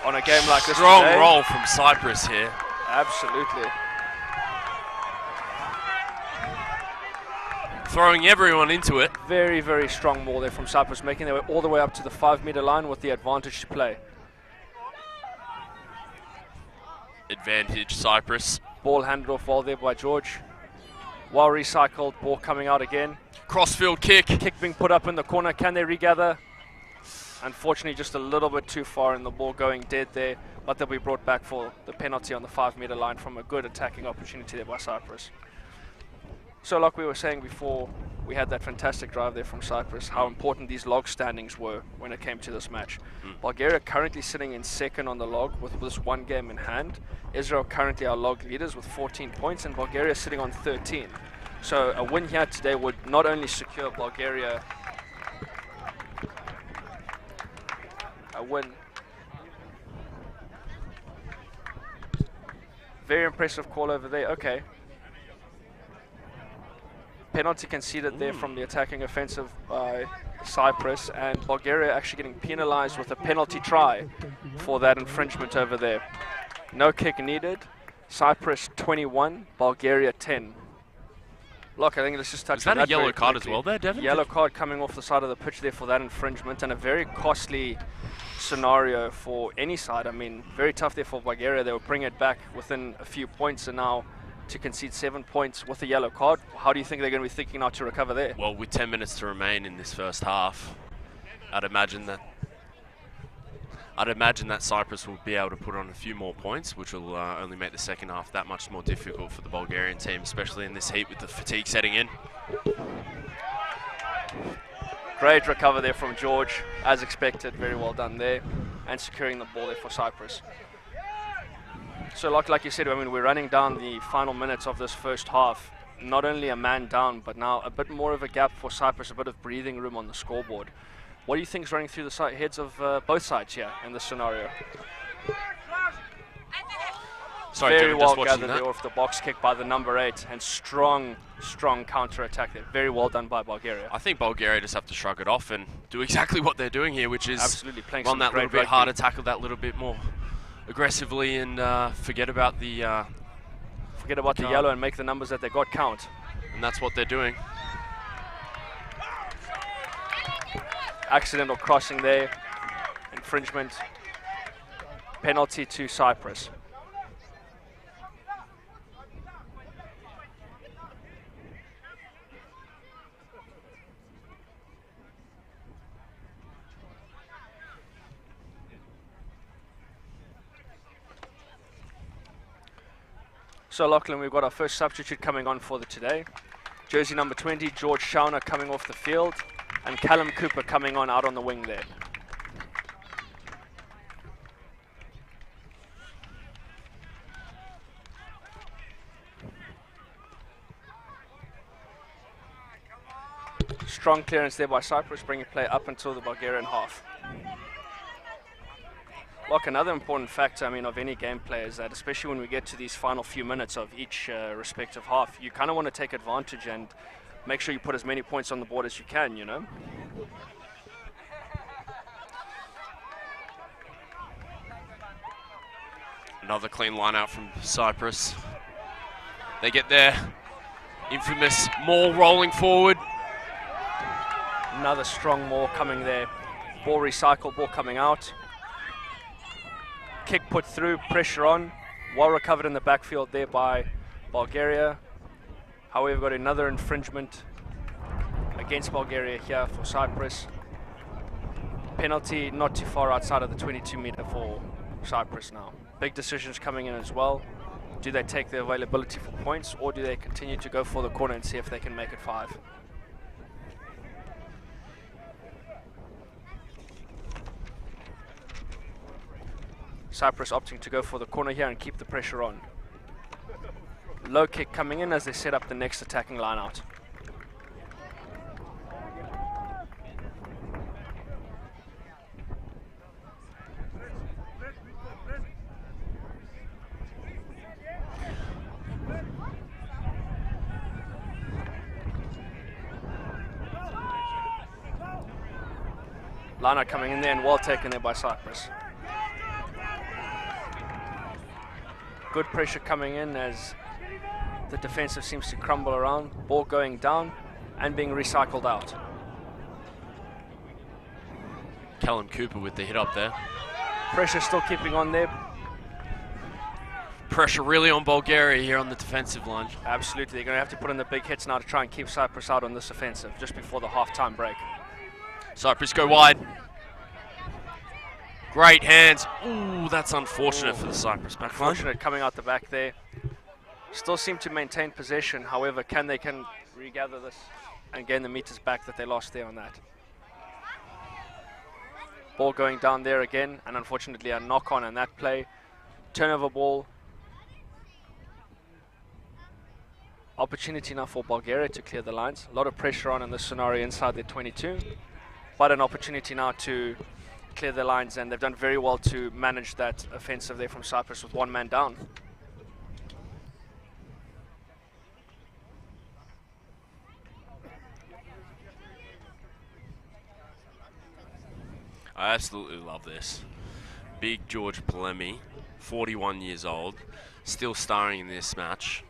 on a game like this strong today, roll from Cyprus here. absolutely. Throwing everyone into it. Very, very strong ball there from Cyprus, making their way all the way up to the 5-meter line with the advantage to play. Advantage Cyprus. Ball handed off well there by George. Well recycled, ball coming out again. Crossfield kick. Kick being put up in the corner. Can they regather? Unfortunately, just a little bit too far and the ball going dead there, but they'll be brought back for the penalty on the 5-meter line from a good attacking opportunity there by Cyprus. So like we were saying before, we had that fantastic drive there from Cyprus, how important these log standings were when it came to this match. Bulgaria currently sitting in second on the log with this 1 game in hand. Israel currently our log leaders with 14 points, and Bulgaria sitting on 13. So a win here today would not only secure Bulgaria a win Very impressive call over there. Okay. Penalty conceded there from the attacking offensive by Cyprus, and Bulgaria actually getting penalized with a penalty try for that infringement over there. No kick needed. Cyprus 21, Bulgaria 10. Look, I think let's just touch Is on that a yellow very card as quickly. well there, Devin? Yellow card coming off the side of the pitch there for that infringement, and a very costly scenario for any side. I mean, very tough there for Bulgaria. They will bring it back within a few points, and now to concede 7 points with a yellow card. How do you think they're going to be thinking now to recover there? Well, with 10 minutes to remain in this first half, I'd imagine that Cyprus will be able to put on a few more points, which will only make the second half that much more difficult for the Bulgarian team, especially in this heat with the fatigue setting in. Great recover there from George, as expected. Very well done there, and securing the ball there for Cyprus. So like you said, I mean, we're running down the final minutes of this first half. Not only a man down, but now a bit more of a gap for Cyprus, a bit of breathing room on the scoreboard. What do you think is running through the heads of both sides here in this scenario? Sorry, Very Devin, well just watching gathered that. there off the box kick by the number 8, and strong counter-attack there. Very well done by Bulgaria. I think Bulgaria just have to shrug it off and do exactly what they're doing here, which is Absolutely playing run some that great little bit rugby. harder, tackle that little bit more aggressively, and forget about the Forget about the card. yellow and make the numbers that they got count. and that's what they're doing. Accidental crossing there, infringement, penalty to Cyprus. So Lachlan, we've got our first substitute coming on for today. Jersey number 20, George Schauner coming off the field, and Callum Cooper coming on out on the wing there. Strong clearance there by Cyprus, bringing play up until the Bulgarian half. Like another important factor, I mean, of any gameplay is that, especially when we get to these final few minutes of each respective half, you kind of want to take advantage and make sure you put as many points on the board as you can, you know? Another clean line out from Cyprus. They get their infamous maul rolling forward. Another strong maul coming there. Ball recycled, ball coming out. Kick put through, pressure on. Well recovered in the backfield there by Bulgaria. However, we've got another infringement against Bulgaria here for Cyprus. Penalty not too far outside of the 22-meter for Cyprus now. Big decisions coming in as well. Do they take the availability for points, or do they continue to go for the corner and see if they can make it 5? Cyprus opting to go for the corner here and keep the pressure on. Low kick coming in as they set up the next attacking line out. Line out coming in there and well taken there by Cyprus. Good pressure coming in as the defensive seems to crumble around. Ball going down and being recycled out. Callum Cooper with the hit up there. Pressure still keeping on there. Pressure really on Bulgaria here on the defensive line. Absolutely, they're going to have to put in the big hits now to try and keep Cyprus out on this offensive just before the half-time break. Cyprus go wide. Great hands. Ooh, that's unfortunate for the Cyprus back line. Unfortunate coming out the back there. Still seem to maintain possession. However, can regather this and gain the meters back that they lost there on that. Ball going down there again, and unfortunately a knock-on in that play. Turnover ball. Opportunity now for Bulgaria to clear the lines. A lot of pressure on in this scenario inside their 22. But an opportunity now to clear the lines, and they've done very well to manage that offensive there from Cyprus with one man down. I absolutely love this. Big George Polemi, 41 years old, still starring in this match.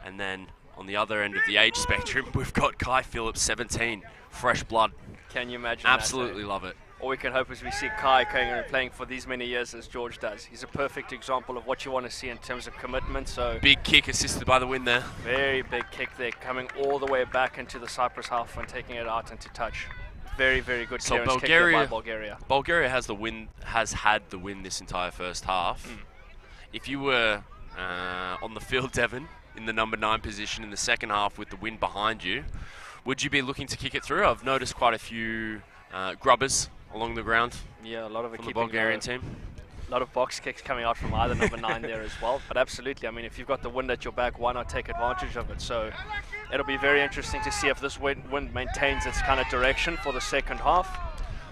And then on the other end of the age spectrum, we've got Kai Phillips, 17, fresh blood. Can you imagine Absolutely that, love it. All we can hope is we see Kai going and playing for these many years as George does. He's a perfect example of what you want to see in terms of commitment. So Big kick assisted by the win there. very big kick there, coming all the way back into the Cyprus half and taking it out into touch. Very, very good So clearance kick there by Bulgaria. Bulgaria has had the win this entire first half. If you were on the field, Devon, in the number 9 position in the second half with the win behind you, would you be looking to kick it through? I've noticed quite a few grubbers along the ground. Yeah, a lot of it from the keeping Bulgarian team. A lot of box kicks coming out from either number 9 there as well. But absolutely, I mean, if you've got the wind at your back, why not take advantage of it? So it'll be very interesting to see if this wind maintains its kind of direction for the second half,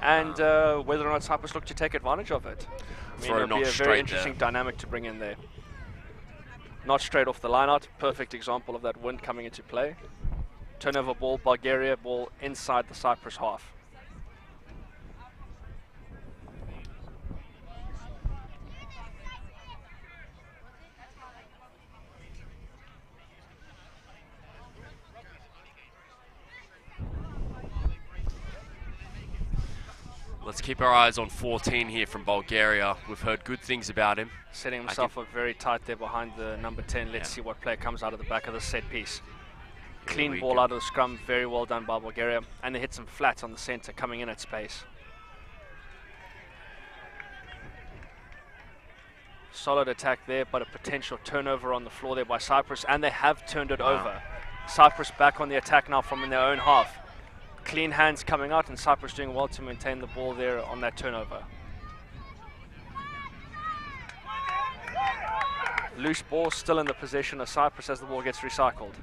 and whether or not Cyprus look to take advantage of it. I mean, it'll be a very interesting dynamic to bring in there. Not straight off the line out, perfect example of that wind coming into play. Turnover ball, Bulgaria ball inside the Cyprus half. Let's keep our eyes on 14 here from Bulgaria. We've heard good things about him. Setting himself up very tight there behind the number 10. Let's see what play comes out of the back of the set piece. Clean ball out of the scrum, very well done by Bulgaria. And they hit some flats on the center, coming in at space. Solid attack there, but a potential turnover on the floor there by Cyprus. And they have turned it over. Cyprus back on the attack now from in their own half. Clean hands coming out, and Cyprus doing well to maintain the ball there on that turnover. Loose ball still in the possession of Cyprus as the ball gets recycled.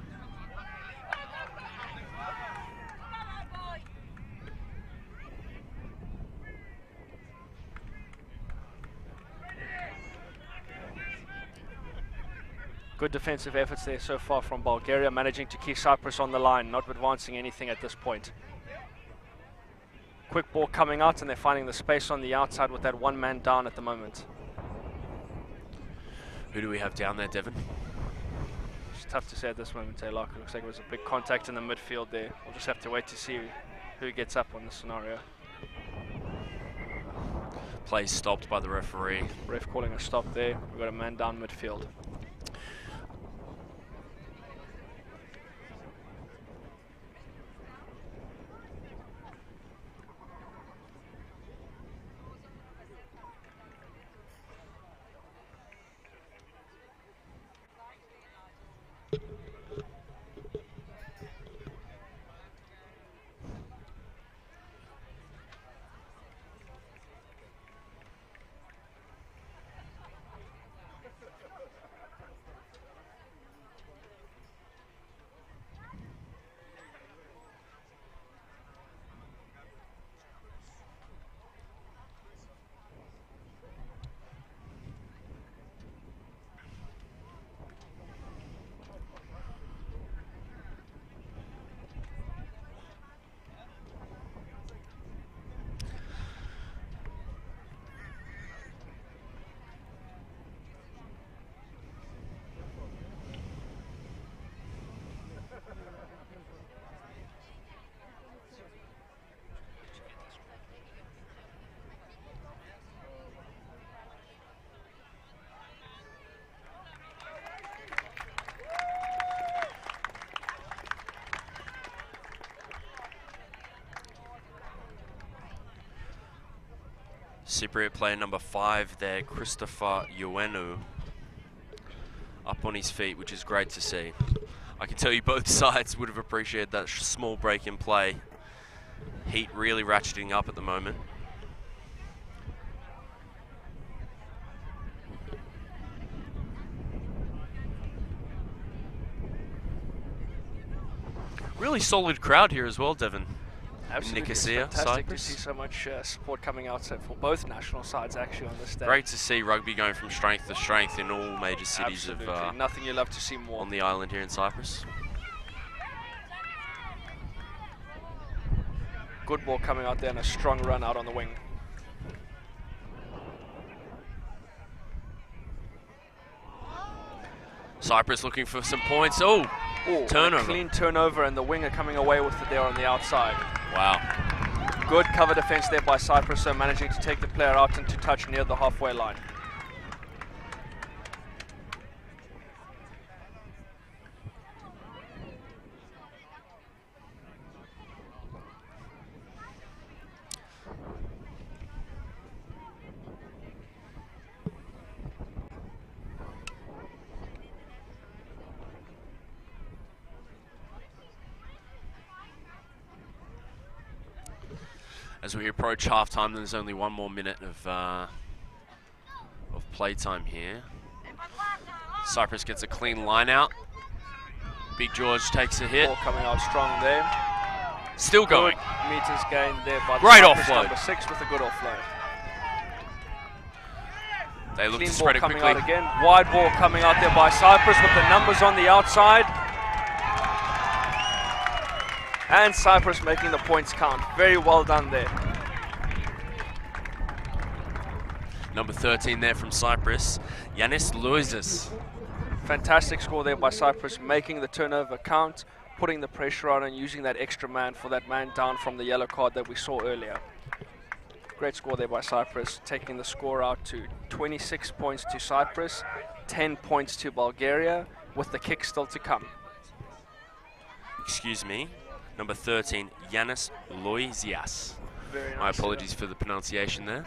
Good defensive efforts there so far from Bulgaria, managing to keep Cyprus on the line, not advancing anything at this point. Quick ball coming out, and they're finding the space on the outside with that one man down at the moment. Who do we have down there, Devon? It's tough to say at this moment, Taylor. It looks like it was a big contact in the midfield there. We'll just have to wait to see who gets up on this scenario. Play stopped by the referee. Ref calling a stop there. We've got a man down midfield. Cypriot player number 5 there, Christopher Ioannou, up on his feet, which is great to see. I can tell you both sides would have appreciated that small break in play. Heat really ratcheting up at the moment. Really solid crowd here as well, Devon. Absolutely, Nicosia, it's fantastic Cyprus. to see so much support coming out for both national sides actually on this day. Great to see rugby going from strength to strength in all major cities Absolutely. of Nothing you love to see more. on the island here in Cyprus. Good ball coming out there and a strong run out on the wing. Cyprus looking for some points. Oh, turnover. Clean turnover, and the winger coming away with it there on the outside. Wow. Good cover defense there by Cyprus, so managing to take the player out and to touch near the halfway line. As we approach half-time, there's only one more minute of play time here. Cyprus gets a clean line out. Big George takes a hit. Ball coming out strong there. Still going. Good meters gained there by Great Cyprus offload. number 6 with a good offload. They look Clean to spread it ball coming quickly. out again. Wide ball coming out there by Cyprus with the numbers on the outside. And Cyprus making the points count. Very well done there. Number 13 there from Cyprus, Yanis Loizis. Fantastic score there by Cyprus, making the turnover count, putting the pressure on and using that extra man for that man down from the yellow card that we saw earlier. Great score there by Cyprus, taking the score out to 26 points to Cyprus, 10 points to Bulgaria, with the kick still to come. Excuse me, number 13, Yanis Loizis. Very nice. My apologies for the pronunciation there.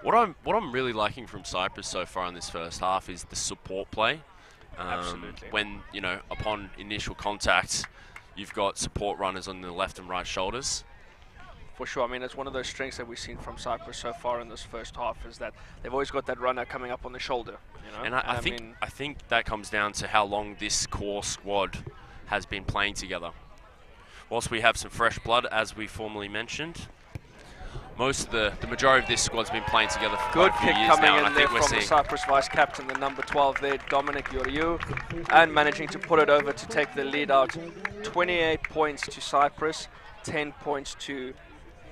What I'm really liking from Cyprus so far in this first half is the support play. Absolutely. When, you know, upon initial contact, you've got support runners on the left and right shoulders. For sure. I mean, it's one of those strengths that we've seen from Cyprus so far in this first half, is that they've always got that runner coming up on the shoulder. You know? And I think that comes down to how long this core squad has been playing together. Whilst we have some fresh blood, as we formerly mentioned, the majority of this squad's been playing together for Good quite a few kick years coming now, in and I there think we're from the seeing Cyprus vice captain, the number 12 there, Dominic Ioriou, and managing to put it over to take the lead out. 28 points to Cyprus, 10 points to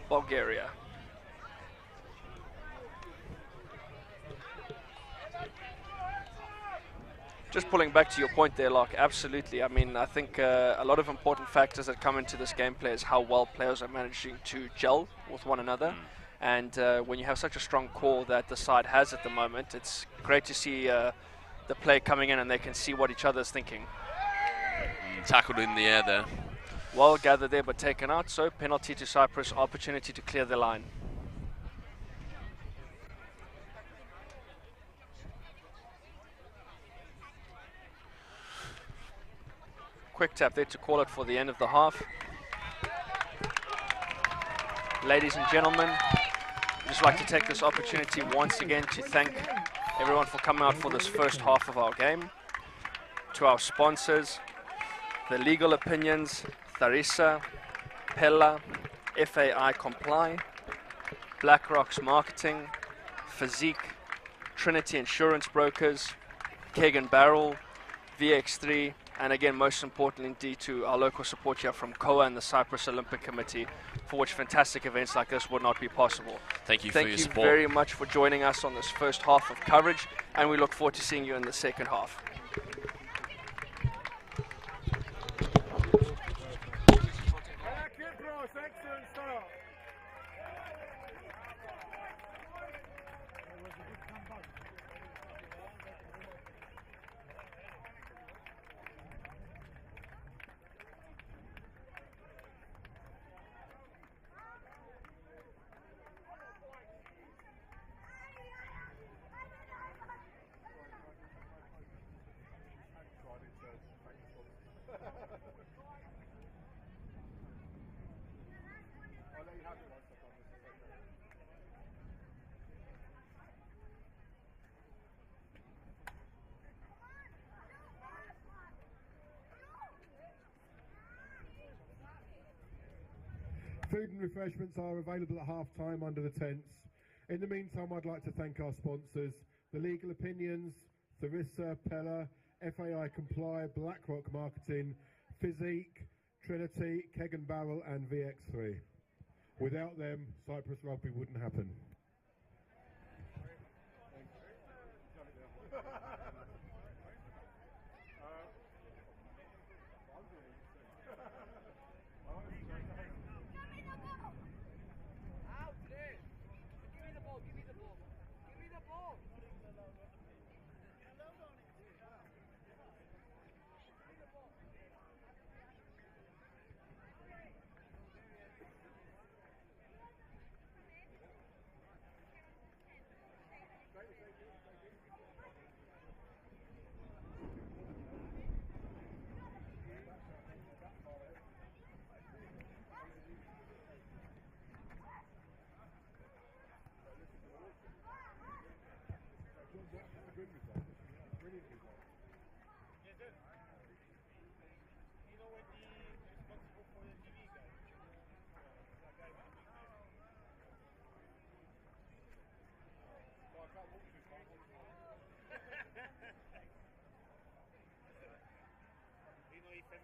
Bulgaria. Just pulling back to your point there, Locke, absolutely. I mean, I think a lot of important factors that come into this gameplay is how well players are managing to gel with one another. And when you have such a strong core that the side has at the moment, it's great to see the play coming in and they can see what each other's thinking. tackled in the air there. Well gathered there but taken out, so penalty to Cyprus, opportunity to clear the line. Quick tap there to call it for the end of the half. Ladies and gentlemen, I'd just like to take this opportunity once again to thank everyone for coming out for this first half of our game. To our sponsors, the Legal Opinions, Tharisa, Pella, FAI Comply, BlackRock's Marketing, Physique, Trinity Insurance Brokers, Keg and Barrel, VX3, and again, most importantly indeed, to our local support here from COA and the Cyprus Olympic Committee, for which fantastic events like this would not be possible. Thank you for your Thank you support. very much for joining us on this first half of coverage, and we look forward to seeing you in the second half. Food and refreshments are available at half-time under the tents. In the meantime, I'd like to thank our sponsors, the Legal Opinions, Tharisa, Pella, FAI Comply, BlackRock Marketing, Physique, Trinity, Keg and Barrel and VX3. Without them, Cyprus Rugby wouldn't happen.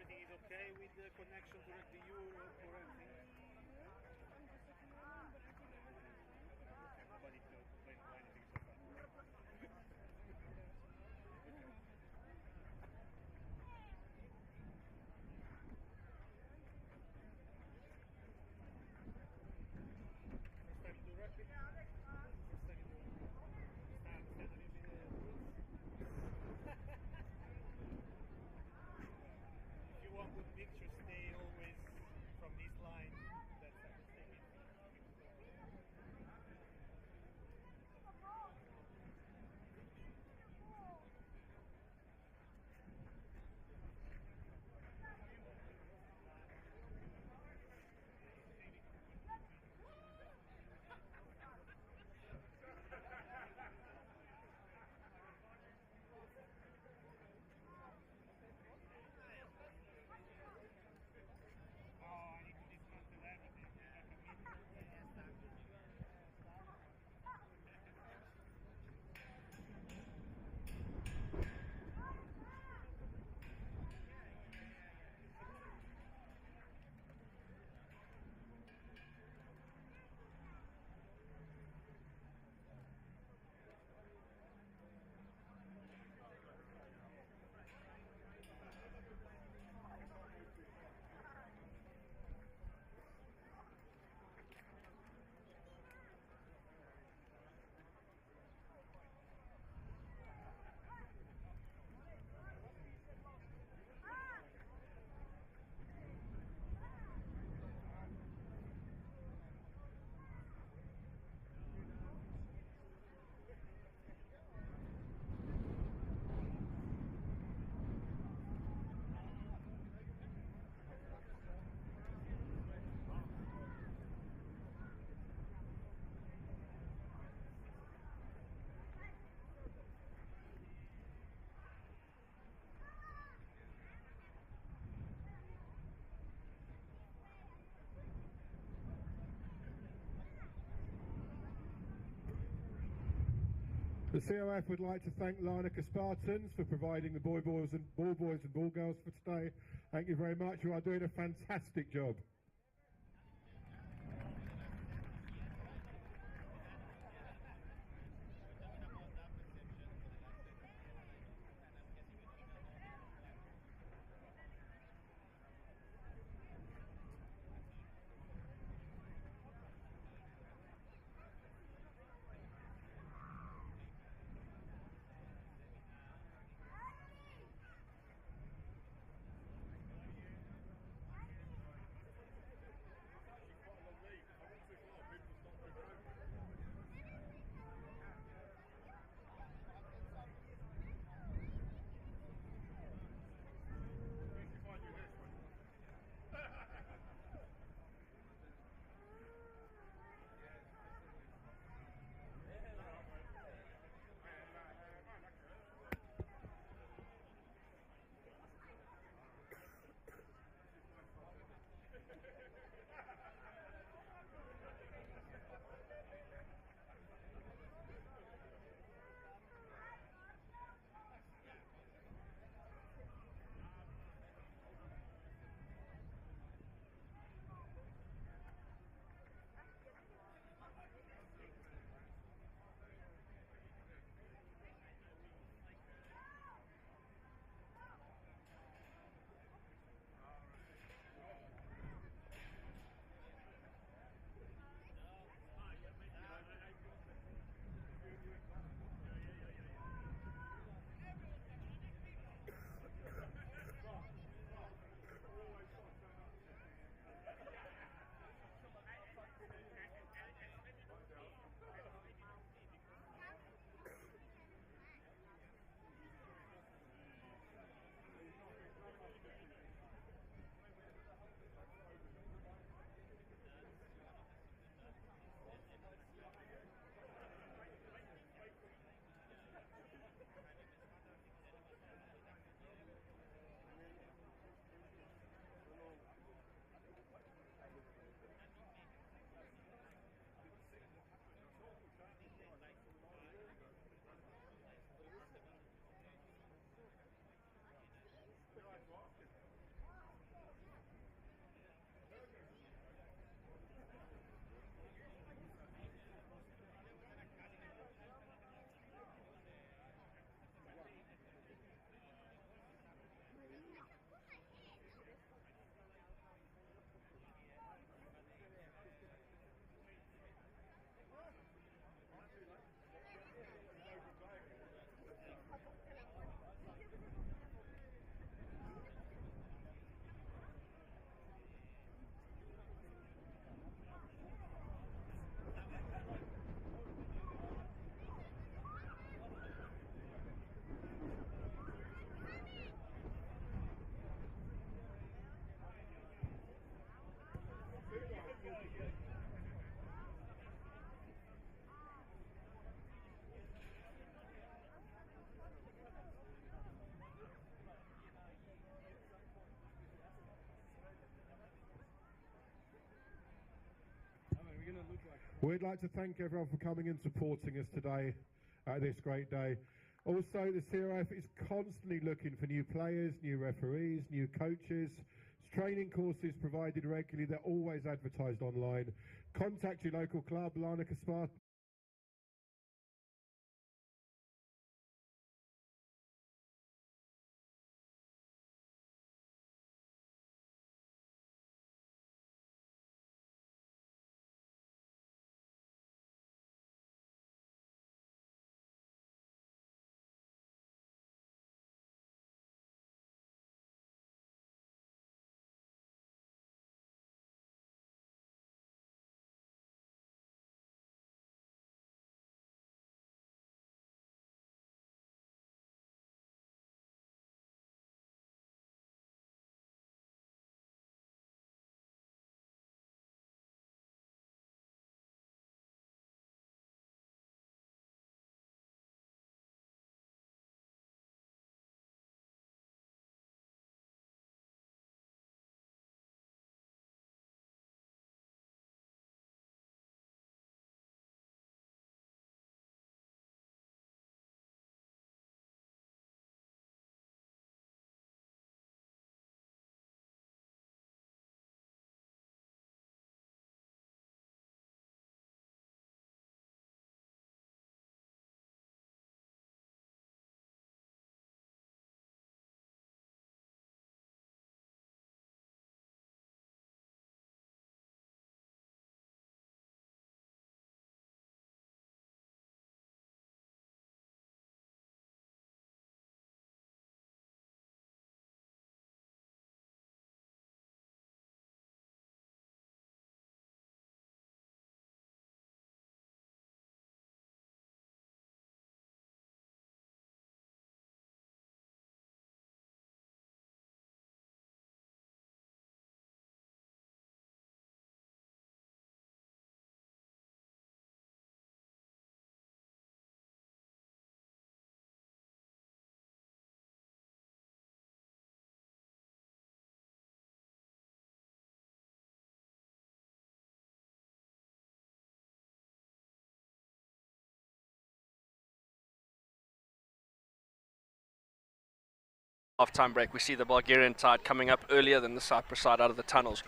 everything is okay with the connection to Rugby Europe or anything? Nobody to complain about anything so far. First time you do rugby? First time you do rugby? First time understand a little bit the rules? If you want good pictures, stay always from this line. That's the thing. I need to dismantle everything. The COF would like to thank Larnaca Spartans for providing the ball boys and ball girls for today. Thank you very much. You are doing a fantastic job. We'd like to thank everyone for coming and supporting us today at this great day. Also, the CRF is constantly looking for new players, new referees, new coaches. Training courses provided regularly, they're always advertised online. Contact your local club, Larnaca Spartan. Half-time break, we see the Bulgarian side coming up earlier than the Cyprus side out of the tunnels.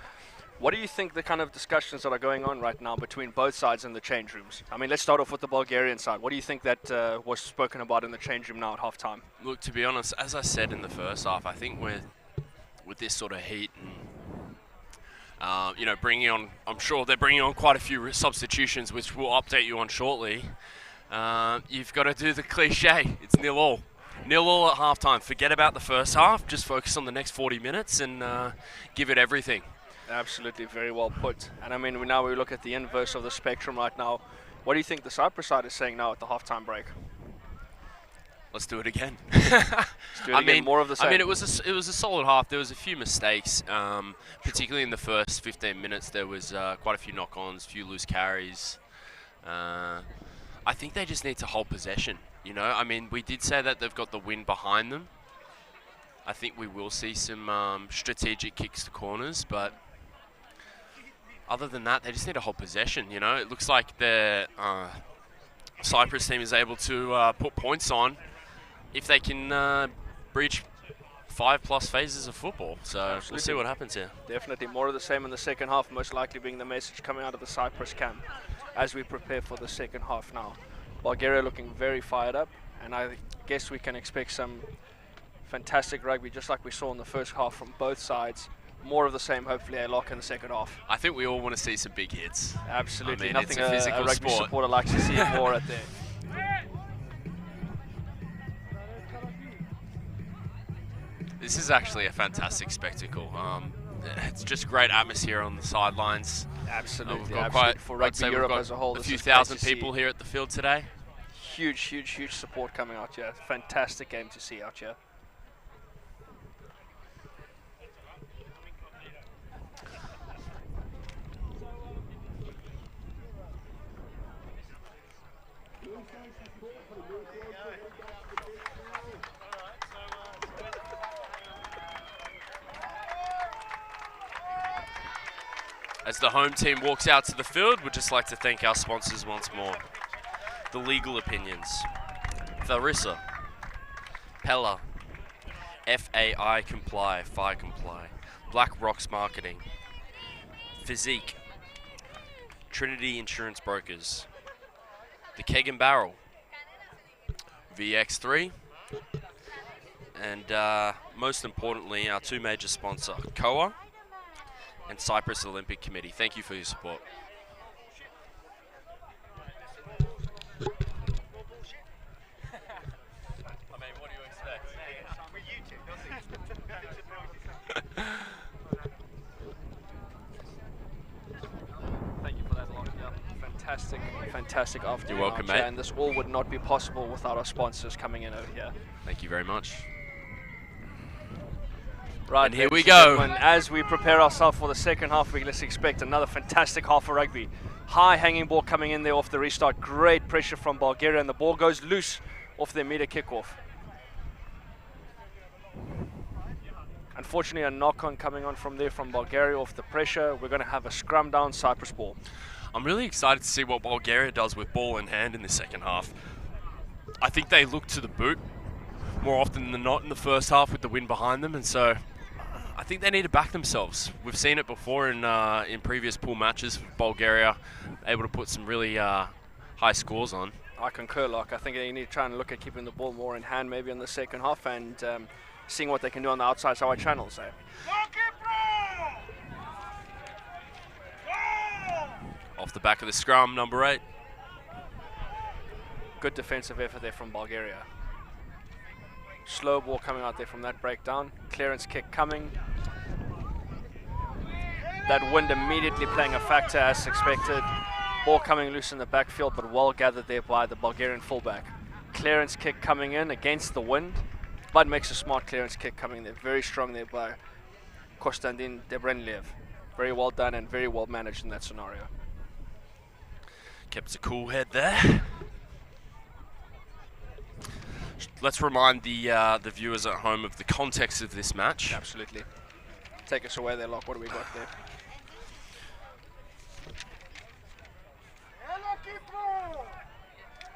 What do you think the kind of discussions that are going on right now between both sides in the change rooms? I mean, let's start off with the Bulgarian side. What do you think that was spoken about in the change room now at half-time? Look, to be honest, as I said in the first half, I think with this sort of heat and, you know, bringing on, I'm sure they're bringing on quite a few substitutions, which we'll update you on shortly. You've got to do the cliche. It's 0-0. 0-0 at half-time. Forget about the first half. Just focus on the next 40 minutes and give it everything. Absolutely, very well put. And I mean, now we look at the inverse of the spectrum right now. What do you think the Cyprus side is saying now at the half-time break? Let's do it again. More of the same. I mean, it was a solid half. There was a few mistakes, particularly in the first 15 minutes. There was quite a few knock-ons, a few loose carries. I think they just need to hold possession. You know, I mean, we did say that they've got the wind behind them. I think we will see some strategic kicks to corners, but other than that, they just need to hold possession. You know, it looks like the Cyprus team is able to put points on if they can breach 5+ phases of football. So Absolutely. We'll see what happens here. Definitely more of the same in the second half, most likely being the message coming out of the Cyprus camp as we prepare for the second half now. Bulgaria looking very fired up, and I guess we can expect some fantastic rugby, just like we saw in the first half from both sides. More of the same, hopefully a lock in the second half. I think we all want to see some big hits. Absolutely, I mean, nothing it's a physical rugby sport. supporter likes to see more at there. This is actually a fantastic spectacle. It's just great atmosphere on the sidelines. Absolutely, We've got absolutely. For Rugby Europe as a whole, a this few is great thousand to see. people here at the field today. Huge, huge, huge support coming out here. Fantastic game to see out here. As the home team walks out to the field, we'd just like to thank our sponsors once more. The Legal Opinions, Tharissa, Pella, FAI Comply, FI Comply, Black Rocks Marketing, Physique, Trinity Insurance Brokers, The Keg and Barrel, VX3, and most importantly, our two major sponsors, COA and Cyprus Olympic Committee. Thank you for your support. I mean, what do you expect? Thank you for that, Locke. Yeah, fantastic afternoon. You're welcome, Archer, mate. And this all would not be possible without our sponsors coming in over here. Thank you very much. Right, And here we ladies go. and gentlemen, as we prepare ourselves for the second half, we can expect another fantastic half of rugby. High hanging ball coming in there off the restart. Great pressure from Bulgaria, and the ball goes loose off their immediate kickoff. Unfortunately, a knock-on coming on from there from Bulgaria off the pressure. We're going to have a scrum down, Cyprus ball. I'm really excited to see what Bulgaria does with ball in hand in the second half. I think they look to the boot more often than not in the first half with the wind behind them, and so I think they need to back themselves. We've seen it before in previous pool matches. Bulgaria able to put some really high scores on. I concur, Locke. I think they need to try and look at keeping the ball more in hand maybe in the second half and seeing what they can do on the outside side channels. Off the back of the scrum, number 8. Good defensive effort there from Bulgaria. Slow ball coming out there from that breakdown. Clearance kick coming. That wind immediately playing a factor as expected. Ball coming loose in the backfield, but well gathered there by the Bulgarian fullback. Clearance kick coming in against the wind, but makes a smart clearance kick coming there. Very strong there by Konstantin Debrenlev. Very well done and very well managed in that scenario. Kept a cool head there. Let's remind the viewers at home of the context of this match. Absolutely. Take us away there, Locke. What do we got there?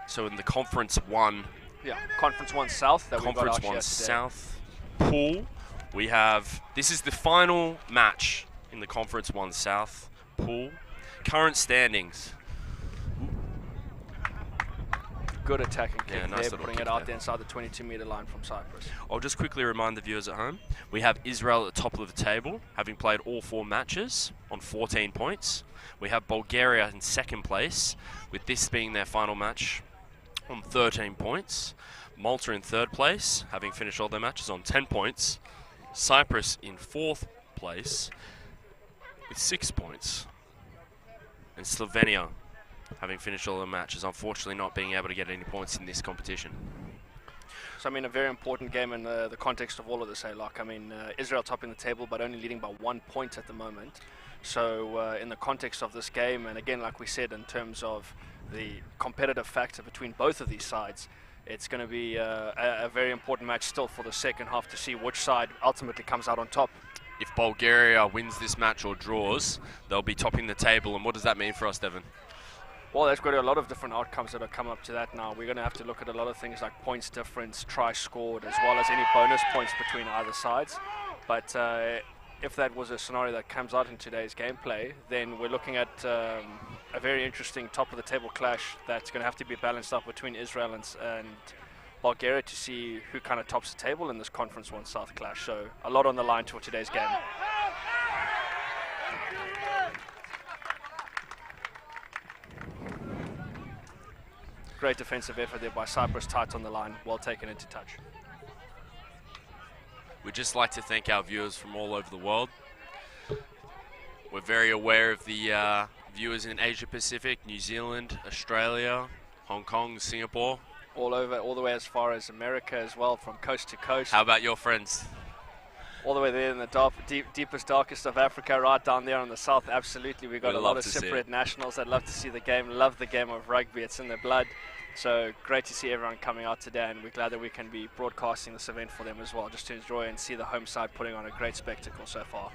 So in the Conference 1, Yeah, Conference 1 South. That Conference we got 1 out today. South pool, we have, this is the final match in the Conference 1 South pool. Current standings. Good attacking kick Yeah, nice there, little putting kick it out there. there inside the 22-meter line from Cyprus. I'll just quickly remind the viewers at home, we have Israel at the top of the table, having played all 4 matches on 14 points. We have Bulgaria in second place, with this being their final match on 13 points. Malta in third place, having finished all their matches on 10 points. Cyprus in fourth place with 6 points. And Slovenia, having finished all their matches, unfortunately not being able to get any points in this competition. So, I mean, a very important game in the context of all of this, Locke. I mean, Israel topping the table, but only leading by 1 point at the moment. So, in the context of this game, and again, like we said, in terms of the competitive factor between both of these sides, it's going to be a very important match still for the second half to see which side ultimately comes out on top. If Bulgaria wins this match or draws, they'll be topping the table. And what does that mean for us, Devon? Well, there's got a lot of different outcomes that have come up to that now. We're going to have to look at a lot of things like points difference, try scored, as well as any bonus points between either sides. But if that was a scenario that comes out in today's gameplay, then we're looking at a very interesting top-of-the-table clash that's going to have to be balanced out between Israel and Bulgaria to see who kind of tops the table in this Conference 1 South clash. So a lot on the line for today's game. Great defensive effort there by Cyprus, tight on the line, well taken into touch. We'd just like to thank our viewers from all over the world. We're very aware of the viewers in Asia Pacific, New Zealand, Australia, Hong Kong, Singapore. All over, all the way as far as America as well, from coast to coast. How about your friends? All the way there in the deepest, darkest of Africa, right down there in the south. Absolutely, we've got a lot of Cypriot nationals that love to see the game, love the game of rugby. It's in their blood. So great to see everyone coming out today, and we're glad that we can be broadcasting this event for them as well, just to enjoy and see the home side putting on a great spectacle so far.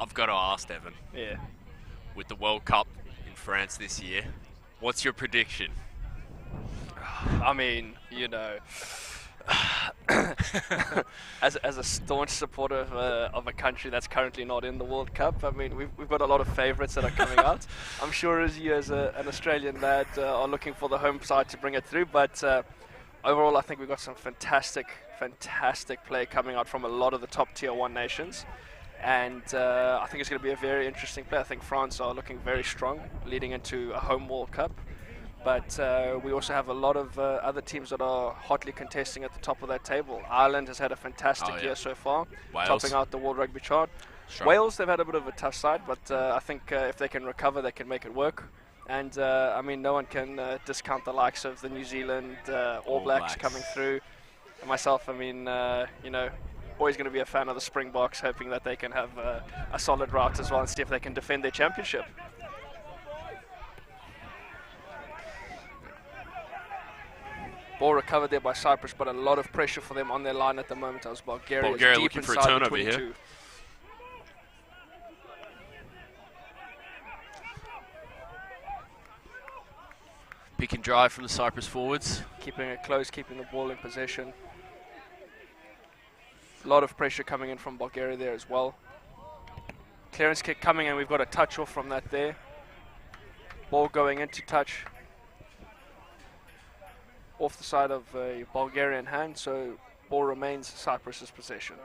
I've got to ask, Devon, Yeah. with the World Cup in France this year, what's your prediction? I mean, you know, as a staunch supporter of a country that's currently not in the World Cup, I mean, we've got a lot of favourites that are coming out. I'm sure as you, as an Australian lad, are looking for the home side to bring it through. But overall, I think we've got some fantastic play coming out from a lot of the top tier 1 nations. And I think it's going to be a very interesting play. I think France are looking very strong leading into a home World Cup. But we also have a lot of other teams that are hotly contesting at the top of that table. Ireland has had a fantastic year so far, Wales. topping out the World Rugby chart. Strong. Wales, they've had a bit of a tough side, but I think if they can recover, they can make it work. And I mean, no one can discount the likes of the New Zealand All Blacks coming through. And myself, I mean, you know, always going to be a fan of the Springboks, hoping that they can have a solid route as well and see if they can defend their championship. Ball recovered there by Cyprus, but a lot of pressure for them on their line at the moment as Bulgaria is deep looking for a inside the turnover 22. here. Pick and drive from the Cyprus forwards. Keeping it close, keeping the ball in possession. A lot of pressure coming in from Bulgaria there as well. Clearance kick coming in, we've got a touch off from that there. Ball going into touch. Off the side of a Bulgarian hand, so ball remains Cyprus's possession.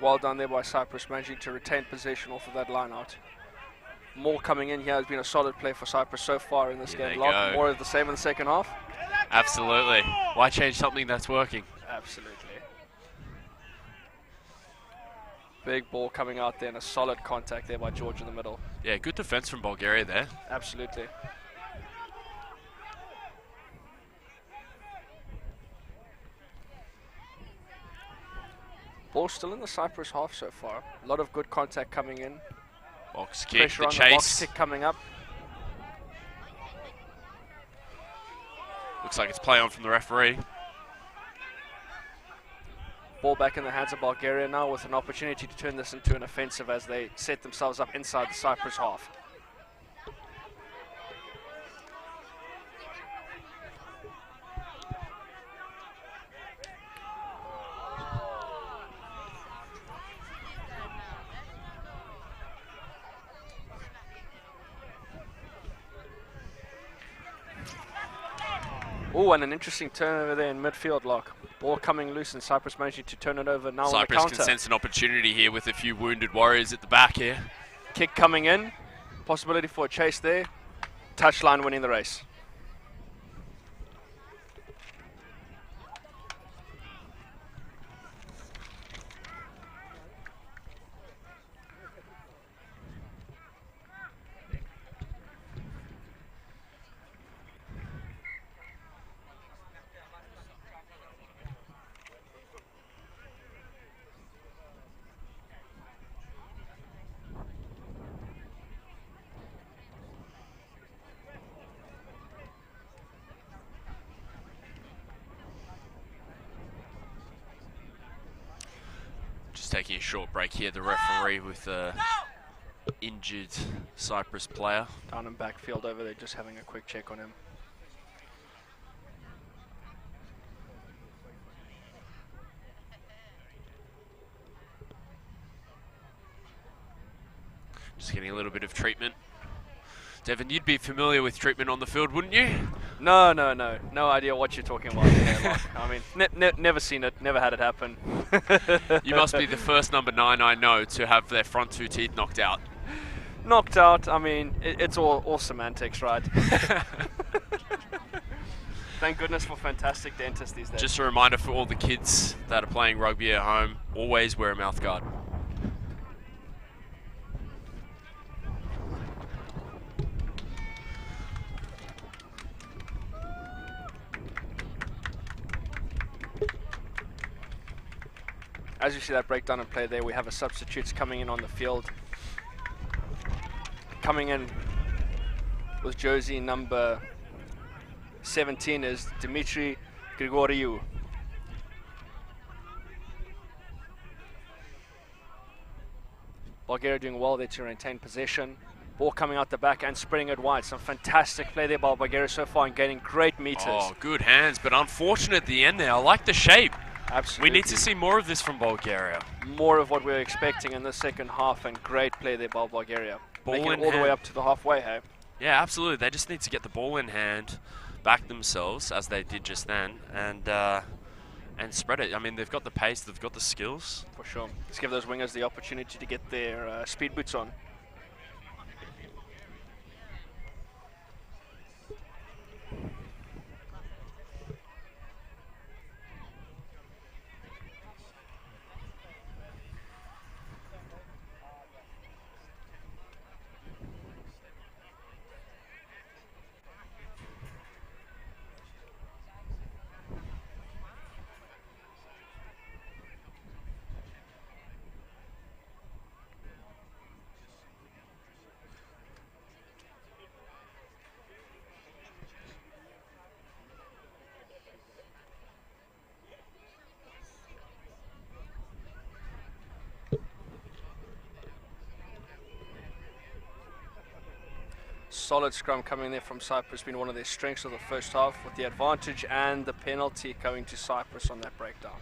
Well done there by Cyprus, managing to retain possession off of that line out. More coming in here. Has been a solid play for Cyprus so far in this game. More of the same in the second half. Absolutely. Why change something that's working? Absolutely. Big ball coming out there and a solid contact there by George in the middle. Yeah, good defense from Bulgaria there. Absolutely. Ball still in the Cyprus half so far. A lot of good contact coming in. Box kick, Pressure the on chase. the box kick coming up. Looks like it's play on from the referee. Ball back in the hands of Bulgaria now with an opportunity to turn this into an offensive as they set themselves up inside the Cyprus half. Oh, and an interesting turnover there in midfield lock. Ball coming loose and Cyprus managing to turn it over now on the Cyprus counter. can sense an opportunity here with a few wounded warriors at the back here. Kick coming in. Possibility for a chase there. Touchline winning the race. Just taking a short break here. The referee with the injured Cyprus player. Down in backfield over there, just having a quick check on him. Just getting a little bit of treatment. Devon, you'd be familiar with treatment on the field, wouldn't you? No. No idea what you're talking about there, Mark. I mean, never seen it, never had it happen. You must be the first number 9 I know to have their front 2 teeth knocked out. Knocked out, I mean, it's all semantics, right? Thank goodness for fantastic dentists these days. Just a reminder for all the kids that are playing rugby at home, always wear a mouth guard. as you see that breakdown and play there, we have a substitutes coming in on the field. Coming in with jersey number 17 is Dimitri Grigoriou. Bulgaria doing well there to retain possession. Ball coming out the back and spreading it wide. Some fantastic play there by Bulgaria so far and gaining great meters. Oh, good hands, but unfortunate at the end there. I like the shape. Absolutely. We need to see more of this from Bulgaria. More of what we're expecting in the second half, and great play there by Bulgaria. Ball Making in it all the way hand. up to the halfway, hey? Yeah, absolutely. They just need to get the ball in hand, back themselves, as they did just then, and spread it. I mean, they've got the pace, they've got the skills. For sure. Let's give those wingers the opportunity to get their speed boots on. Solid scrum coming there from Cyprus, been one of their strengths of the first half, with the advantage and the penalty going to Cyprus on that breakdown.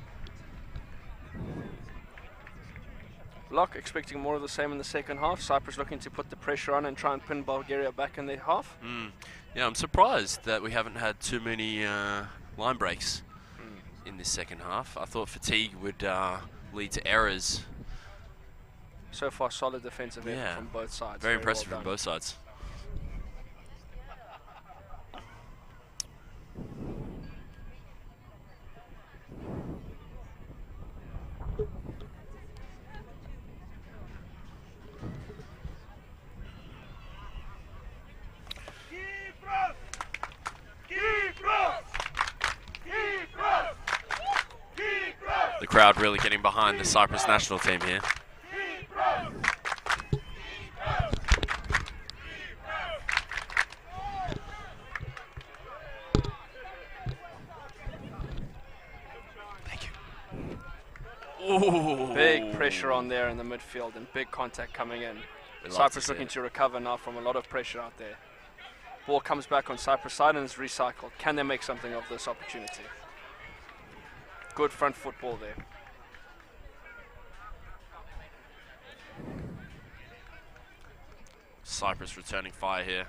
Locke expecting more of the same in the second half. Cyprus looking to put the pressure on and try and pin Bulgaria back in their half. Yeah, I'm surprised that we haven't had too many line breaks in this second half. I thought fatigue would lead to errors. So far, solid defensive effort from both sides. Very impressive well from both sides. The crowd really getting behind the Cyprus national team here. Thank you. Ooh. Big pressure on there in the midfield and big contact coming in. Cyprus looking to recover now from a lot of pressure out there. Ball comes back on Cyprus side and is recycled. Can they make something of this opportunity? Good front football there. Cyprus returning fire here.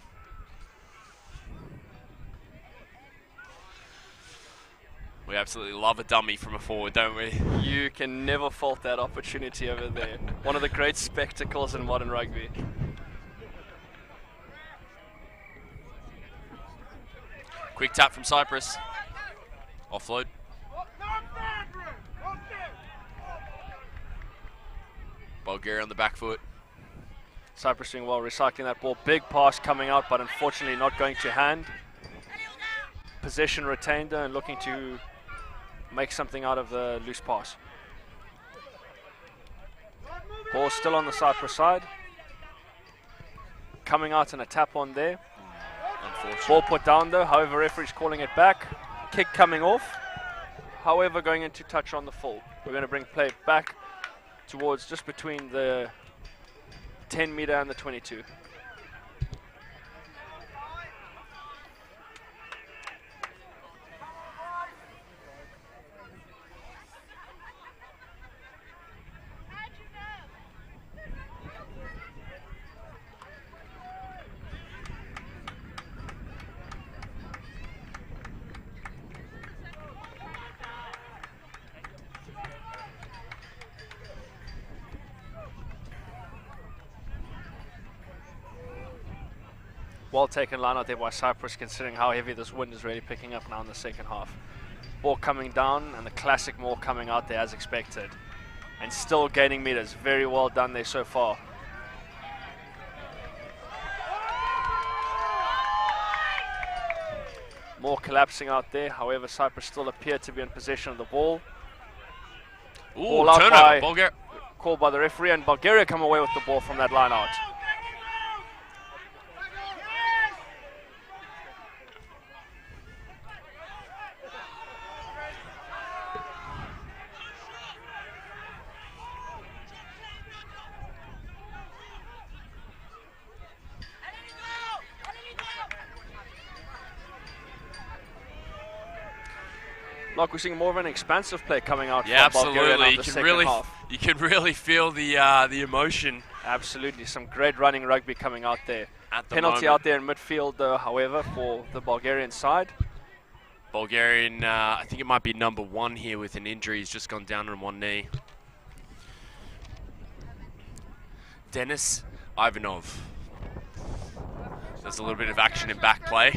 We absolutely love a dummy from a forward, don't we? You can never fault that opportunity over there. One of the great spectacles in modern rugby. Quick tap from Cyprus. Offload. Bulgaria on the back foot. Cyprus doing well, recycling that ball. Big pass coming out, but unfortunately not going to hand. Possession retained and looking to make something out of the loose pass. Ball still on the Cyprus side. Coming out and a tap on there. Ball put down though, however referee's calling it back. Kick coming off, however going into touch on the full. We're going to bring play back towards just between the 10 meter and the 22. Well taken line out there by Cyprus, considering how heavy this wind is really picking up now in the second half. Ball coming down and the classic maul coming out there as expected. And still gaining meters. Very well done there so far. More collapsing out there, however Cyprus still appear to be in possession of the ball. Ball out turnover. by Bulgaria. called by the referee, and Bulgaria come away with the ball from that line out. Like we're seeing more of an expansive play coming out Yeah, from Bulgaria absolutely. in the second half. You can really feel the emotion Absolutely, some great running rugby coming out there. at the Penalty moment. out there in midfield, though, however, for the Bulgarian side. Bulgarian, I think it might be number 1 here with an injury. He's just gone down on one knee. Denis Ivanov. There's a little bit of action in back play.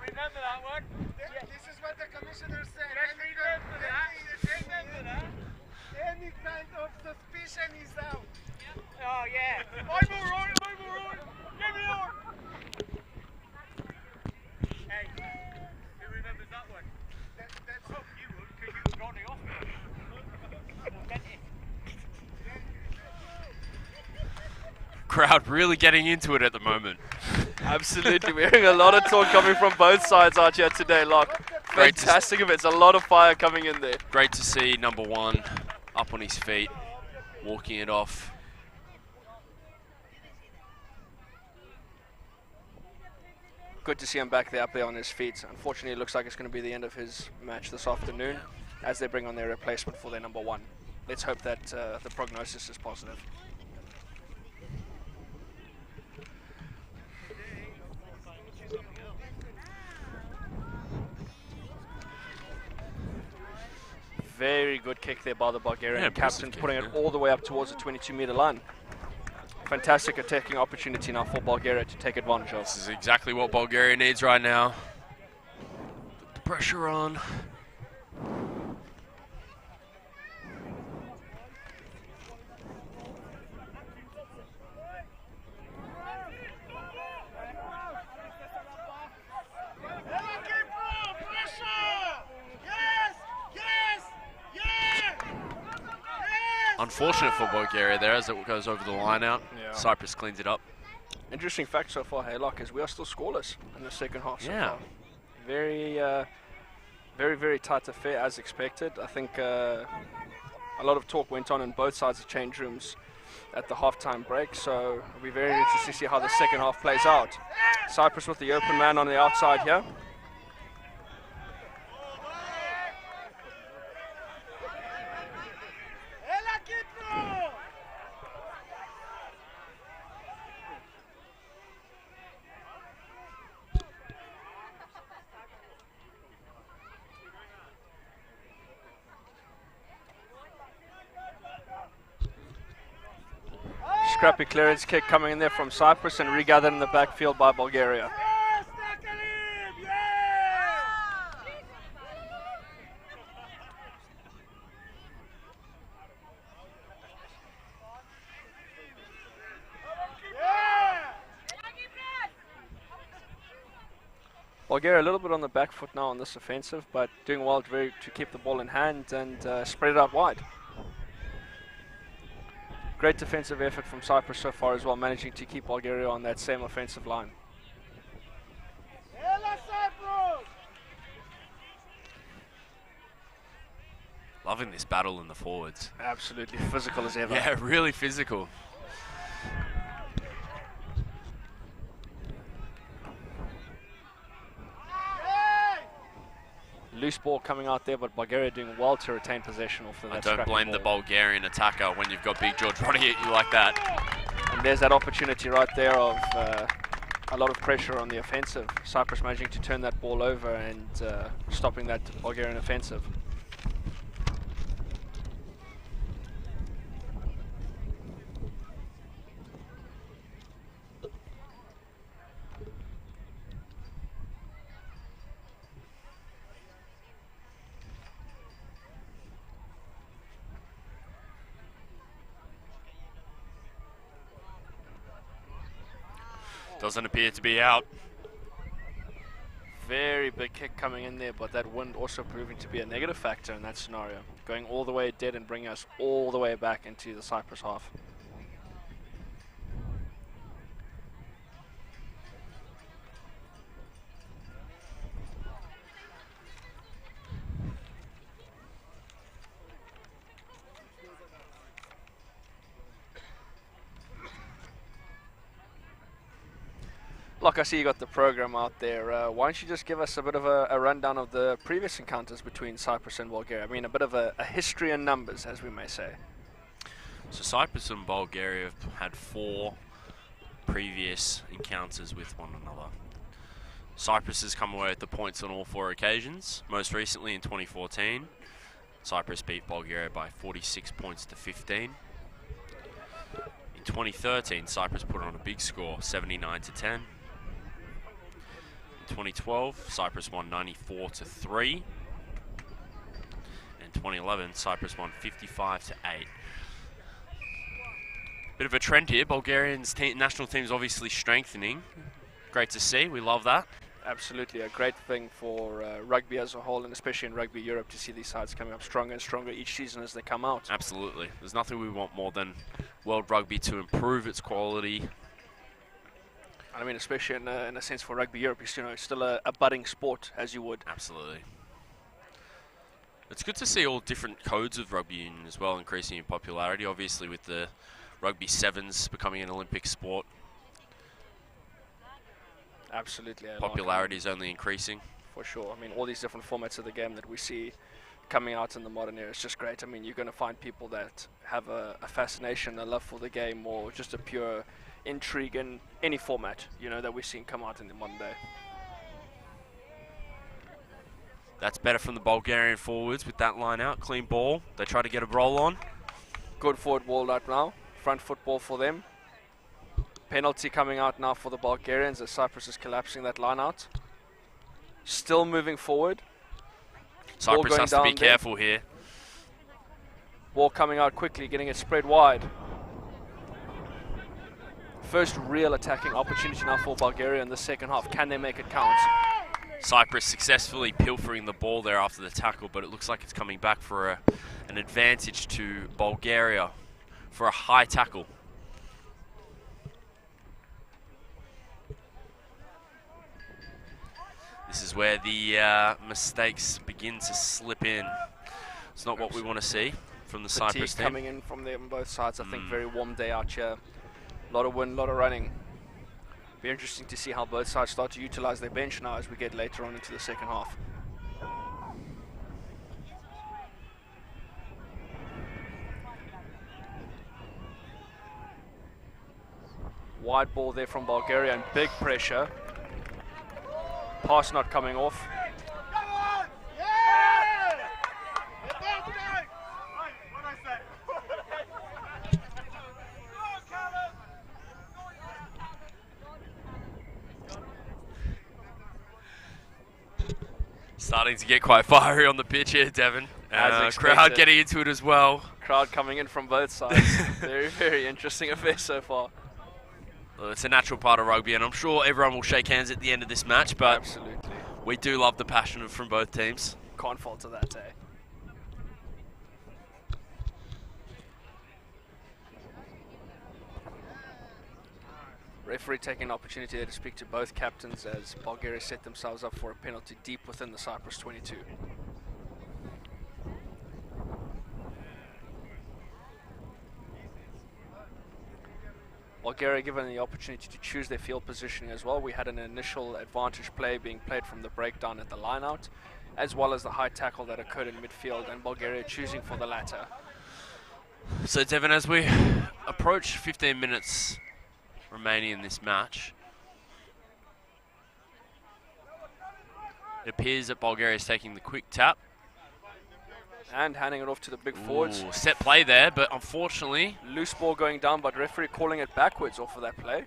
Remember that one? This is what the commissioner said. Remember that? Any kind of suspicion is out. Oh yeah. I'm alright. Give me on. Hey, who remembers that one? That's what you would, because you were running off. Crowd really getting into it at the moment. Absolutely, we're hearing a lot of talk coming from both sides out here today, Locke. Great to Fantastic events, a lot of fire coming in there. Great to see number 1 up on his feet, walking it off. Good to see him back there, up there on his feet. Unfortunately, it looks like it's going to be the end of his match this afternoon as they bring on their replacement for their number 1. Let's hope that the prognosis is positive. Very good kick there by the Bulgarian captain, putting it all the way up towards the 22-meter line. Fantastic attacking opportunity now for Bulgaria to take advantage of. This is exactly what Bulgaria needs right now. Put the pressure on. Unfortunate for Bulgaria there as it goes over the line out. Yeah. Cyprus cleans it up. Interesting fact so far, Haylock, is we are still scoreless in the second half so Yeah. far. Very, very tight affair as expected. I think a lot of talk went on in both sides of change rooms at the halftime break, so it'll be very interesting to see how the second half plays out. Cyprus with the open man on the outside here. Scrappy clearance kick coming in there from Cyprus and regathered in the backfield by Bulgaria. Bulgaria a little bit on the back foot now on this offensive, but doing well to keep the ball in hand and spread it out wide. Great defensive effort from Cyprus so far as well, managing to keep Bulgaria on that same offensive line. Loving this battle in the forwards. Absolutely physical as ever. Yeah, really physical. Loose ball coming out there, but Bulgaria doing well to retain possession off of that. I don't blame the Bulgarian attacker when you've got Big George running at you like that. And there's that opportunity right there of a lot of pressure on the offensive. Cyprus managing to turn that ball over and stopping that Bulgarian offensive. Doesn't appear to be out. Very big kick coming in there, but that wind also proving to be a negative factor in that scenario. Going all the way dead and bringing us all the way back into the Cyprus half. Like I see you got the program out there. Why don't you just give us a bit of a rundown of the previous encounters between Cyprus and Bulgaria? I mean, a bit of a history in numbers, as we may say. So Cyprus and Bulgaria have had 4 previous encounters with one another. Cyprus has come away with the points on all 4 occasions. Most recently in 2014, Cyprus beat Bulgaria by 46 points to 15. In 2013, Cyprus put on a big score, 79 to 10. In 2012, Cyprus won 94 to 3. In 2011, Cyprus won 55 to 8. Bit of a trend here. Bulgarian's national team is obviously strengthening. Great to see. We love that. Absolutely, a great thing for rugby as a whole, and especially in Rugby Europe, to see these sides coming up stronger and stronger each season as they come out. Absolutely. There's nothing we want more than world rugby to improve its quality. I mean, especially in a sense for Rugby Europe, it's, it's still a budding sport, as you would. Absolutely. It's good to see all different codes of rugby union as well increasing in popularity, obviously with the Rugby Sevens becoming an Olympic sport. Absolutely. Popularity is only increasing. For sure. I mean, all these different formats of the game that we see coming out in the modern era, it's just great. I mean, you're going to find people that have a fascination, a love for the game, or just a pure intrigue in any format, that we've seen come out in the modern day. That's better from the Bulgarian forwards with that line out. Clean ball. They try to get a roll on. Good forward ball right now. Front football for them. Penalty coming out now for the Bulgarians as Cyprus is collapsing that line out. Still moving forward. Cyprus has to be careful here. Ball coming out quickly, getting it spread wide. First real attacking opportunity now for Bulgaria in the second half. Can they make it count? Cyprus successfully pilfering the ball there after the tackle, but it looks like it's coming back for an advantage to Bulgaria for a high tackle. This is where the mistakes begin to slip in. It's not what we want to see from the Cyprus team. Coming in from there on both sides. I think very warm day out here. A lot of wind, a lot of running. Be interesting to see how both sides start to utilize their bench now as we get later on into the second half. Wide ball there from Bulgaria and big pressure. Pass not coming off. Starting to get quite fiery on the pitch here, Devon. Crowd getting into it as well. Crowd coming in from both sides. Very, very interesting affair so far. Well, it's a natural part of rugby, and I'm sure everyone will shake hands at the end of this match, but absolutely, we do love the passion from both teams. Can't fault to that, eh? Referee taking an opportunity there to speak to both captains as Bulgaria set themselves up for a penalty deep within the Cyprus 22. Bulgaria given the opportunity to choose their field positioning as well. We had an initial advantage play being played from the breakdown at the line-out, as well as the high tackle that occurred in midfield, and Bulgaria choosing for the latter. So Devon, as we approach 15 minutes remaining in this match, it appears that Bulgaria is taking the quick tap. And handing it off to the big forwards. Ooh, set play there, but unfortunately... Loose ball going down, but referee calling it backwards off of that play.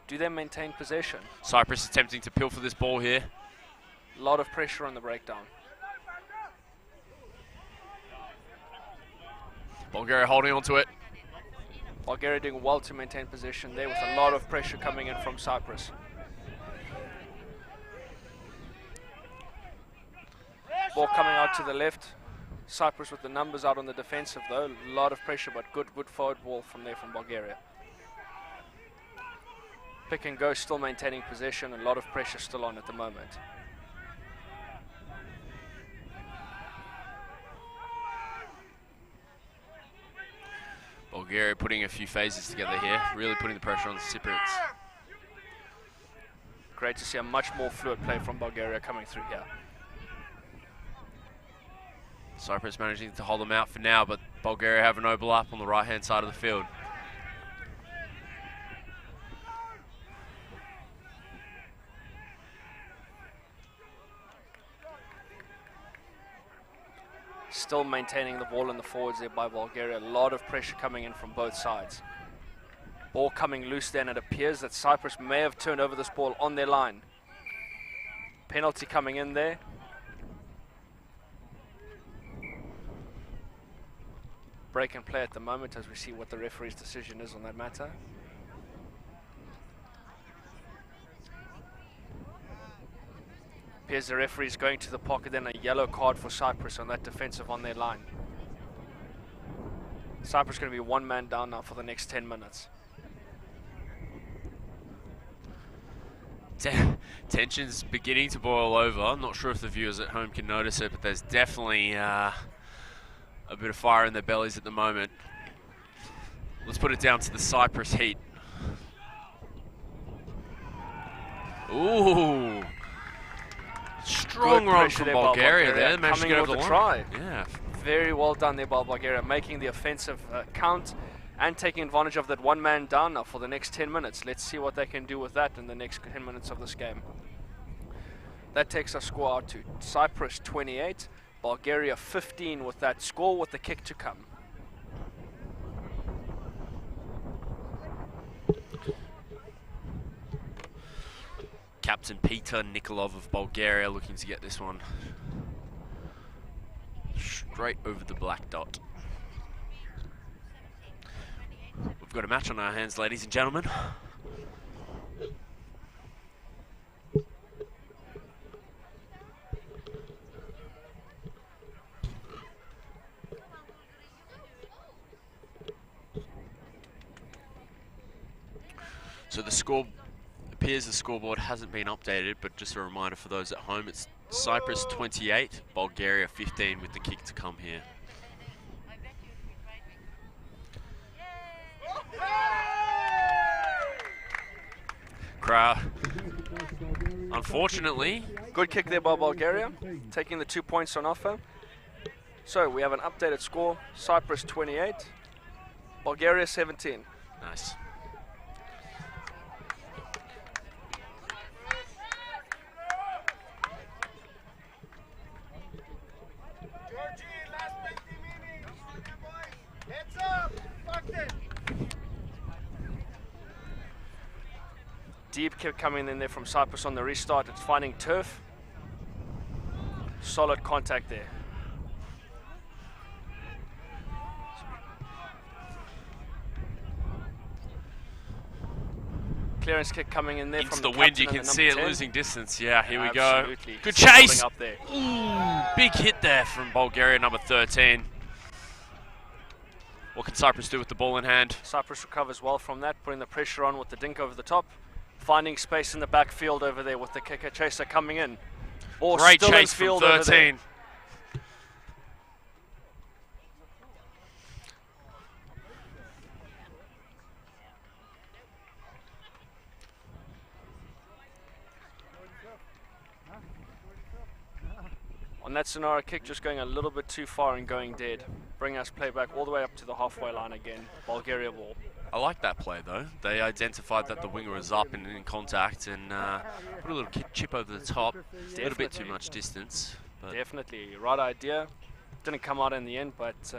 Do they maintain possession? Cyprus attempting to pilfer this ball here. A lot of pressure on the breakdown. Bulgaria holding on to it. Bulgaria doing well to maintain possession there with a lot of pressure coming in from Cyprus. Ball coming out to the left. Cyprus with the numbers out on the defensive though. A lot of pressure, but good forward ball from there from Bulgaria. Pick and go, still maintaining possession. A lot of pressure still on at the moment. Bulgaria putting a few phases together here, really putting the pressure on the Cypriots. Great to see a much more fluid play from Bulgaria coming through here. Cyprus managing to hold them out for now, but Bulgaria have an overlap on the right-hand side of the field. Still maintaining the ball in the forwards there by Bulgaria. A lot of pressure coming in from both sides. Ball coming loose then. It appears that Cyprus may have turned over this ball on their line. Penalty coming in there. Break and play at the moment as we see what the referee's decision is on that matter. Appears the referee's going to the pocket, then a yellow card for Cyprus on that defensive on their line. Cyprus going to be one man down now for the next 10 minutes. Tension's beginning to boil over. I'm not sure if the viewers at home can notice it, but there's definitely a bit of fire in their bellies at the moment. Let's put it down to the Cyprus heat. Ooh. Strong run from Bulgaria there. Managed to get over the line. Yeah. Very well done there by Bulgaria, making the offensive count and taking advantage of that one man down now for the next 10 minutes. Let's see what they can do with that in the next 10 minutes of this game. That takes our score out to Cyprus 28, Bulgaria 15 with that score with the kick to come. Captain Peter Nikolov of Bulgaria looking to get this one straight over the black dot. We've got a match on our hands, ladies and gentlemen. So the score appears the scoreboard hasn't been updated, but just a reminder for those at home, it's Cyprus 28, Bulgaria 15 with the kick to come here. Crowd, unfortunately. Good kick there by Bulgaria, taking the 2 points on offer. So we have an updated score, Cyprus 28, Bulgaria 17. Nice. Deep kick coming in there from Cyprus on the restart. It's finding turf. Solid contact there. Clearance kick coming in there Into from the the wind, you captain can and the see it number 10. losing distance. Yeah, here we go. Absolutely. Good Just holding chase. up there. Ooh, big hit there from Bulgaria, number 13. What can Cyprus do with the ball in hand? Cyprus recovers well from that, putting the pressure on with the dink over the top. Finding space in the backfield over there with the kicker chaser coming in. Ball Great still chase in from field over there. 13. On that Sonara kick, just going a little bit too far and going dead. Bring us play back all the way up to the halfway line again. Bulgaria ball. I like that play though. They identified that the winger was up and in contact and put a little chip over the top. A little bit too much distance. But Definitely. Right idea. Didn't come out in the end, but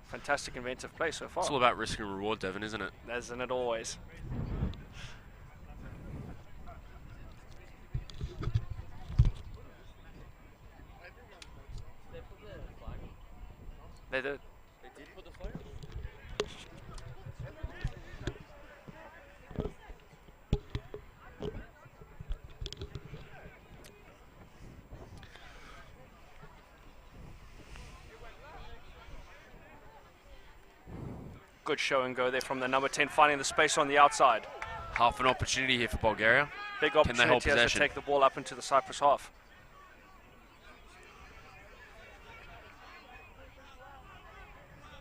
fantastic inventive play so far. it's all about risk and reward, Devon, isn't it? Isn't it always? They did. They did put the flag? Good show and go there from the number 10, finding the space on the outside. Half an opportunity here for Bulgaria. Big Can they hold opportunity as they possession? take the ball up into the Cyprus half.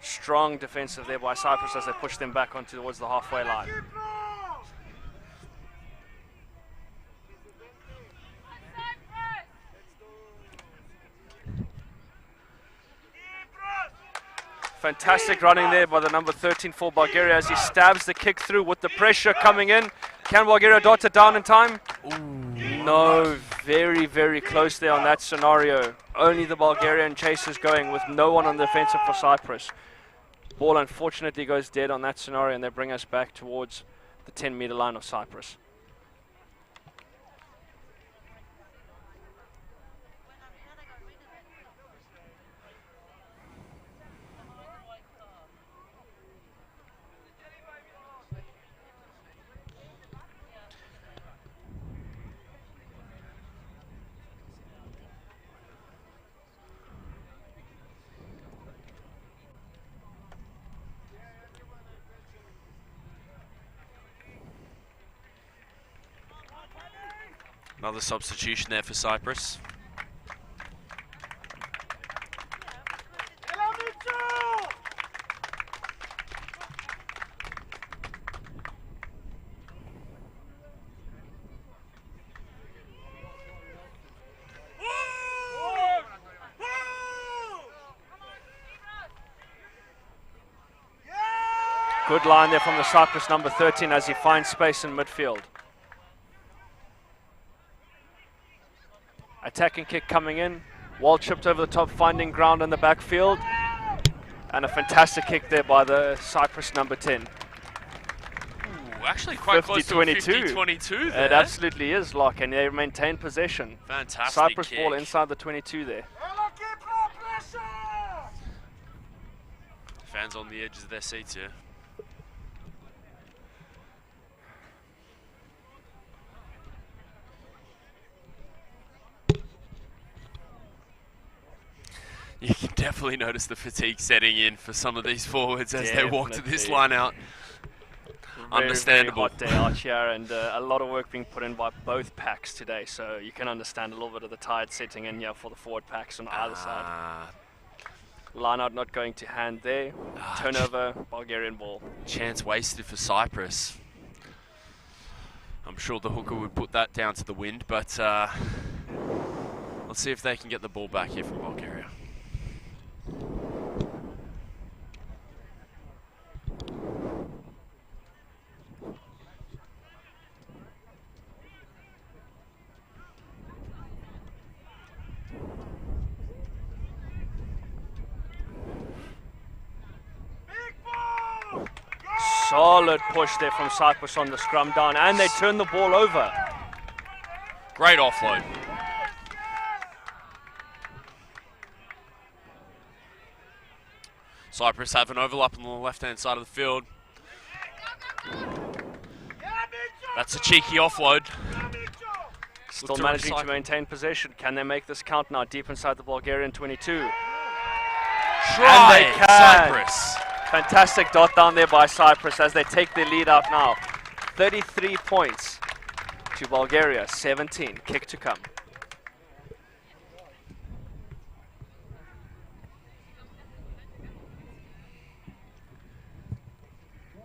Strong defensive there by Cyprus as they push them back onto towards the halfway line. Fantastic running there by the number 13 for Bulgaria as he stabs the kick through with the pressure coming in. Can Bulgaria dot it down in time? No, very, very close there on that scenario. Only the Bulgarian chasers going with no one on the defensive for Cyprus. Ball unfortunately goes dead on that scenario and they bring us back towards the 10-meter line of Cyprus. Another substitution there for Cyprus. Good line there from the Cyprus number 13 as he finds space in midfield. Attacking kick coming in. Wall chipped over the top, finding ground in the backfield. And a fantastic kick there by the Cyprus number 10. Ooh, actually quite close to 50-22 there. It absolutely is, Locke, and they maintain possession. Fantastic Cyprus kick. ball inside the 22 there. Fans on the edges of their seats here. You can definitely notice the fatigue setting in for some of these forwards as they walk to this line out. Understandable. Very hot day out here, and a lot of work being put in by both packs today, so you can understand a little bit of the tide setting in here for the forward packs on either side. Line out not going to hand there. Turnover, Bulgarian ball. Chance wasted for Cyprus. I'm sure the hooker would put that down to the wind, but let's see if they can get the ball back here from Bulgaria. Solid push there from Cyprus on the scrum down, and they turn the ball over. Great offload. Cyprus have an overlap on the left-hand side of the field. That's a cheeky offload. Still managing to maintain possession. Can they make this count now deep inside the Bulgarian 22? Try, and they can. Cyprus. Fantastic dot down there by Cyprus as they take their lead out now. 33 points to Bulgaria, 17. Kick to come.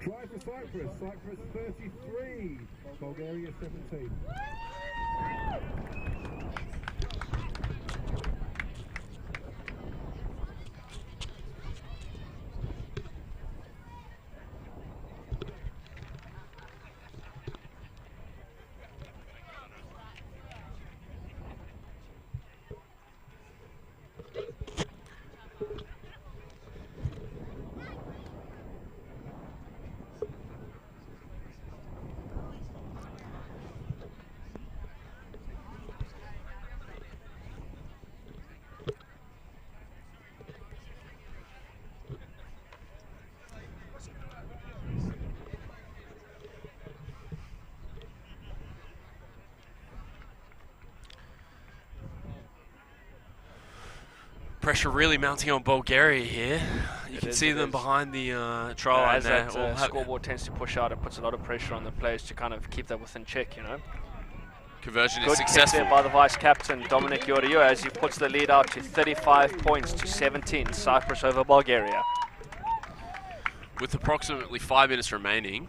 Try for Cyprus. Cyprus 33. Bulgaria 17. Pressure really mounting on Bulgaria here. You You can is, see it them is. behind the try line As there. that all scoreboard tends to push out, it puts a lot of pressure on the players to kind of keep that within check, you know. Conversion is Good kick successful. there by the vice-captain, Dominic Ioriu, as he puts the lead out to 35 points to 17, Cyprus over Bulgaria. With approximately 5 minutes remaining,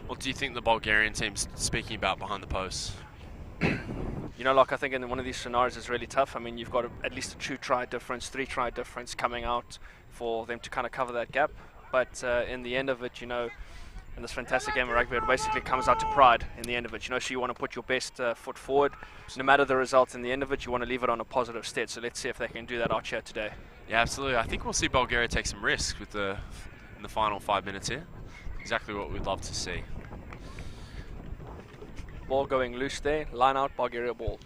what do you think the Bulgarian team's speaking about behind the posts? You know, like I think in one of these scenarios it's really tough. I mean, you've got at least a 2-try difference, 3-try difference coming out for them to kind of cover that gap. But in the end of it, you know, in this fantastic game of rugby, it basically comes out to pride in the end of it. You know, so you want to put your best foot forward. No matter the result in the end of it, you want to leave it on a positive state. So let's see if they can do that out here today. Yeah, absolutely. I think we'll see Bulgaria take some risks with in the final 5 minutes here. Exactly what we'd love to see. Ball going loose there. Line out, Bulgaria ball.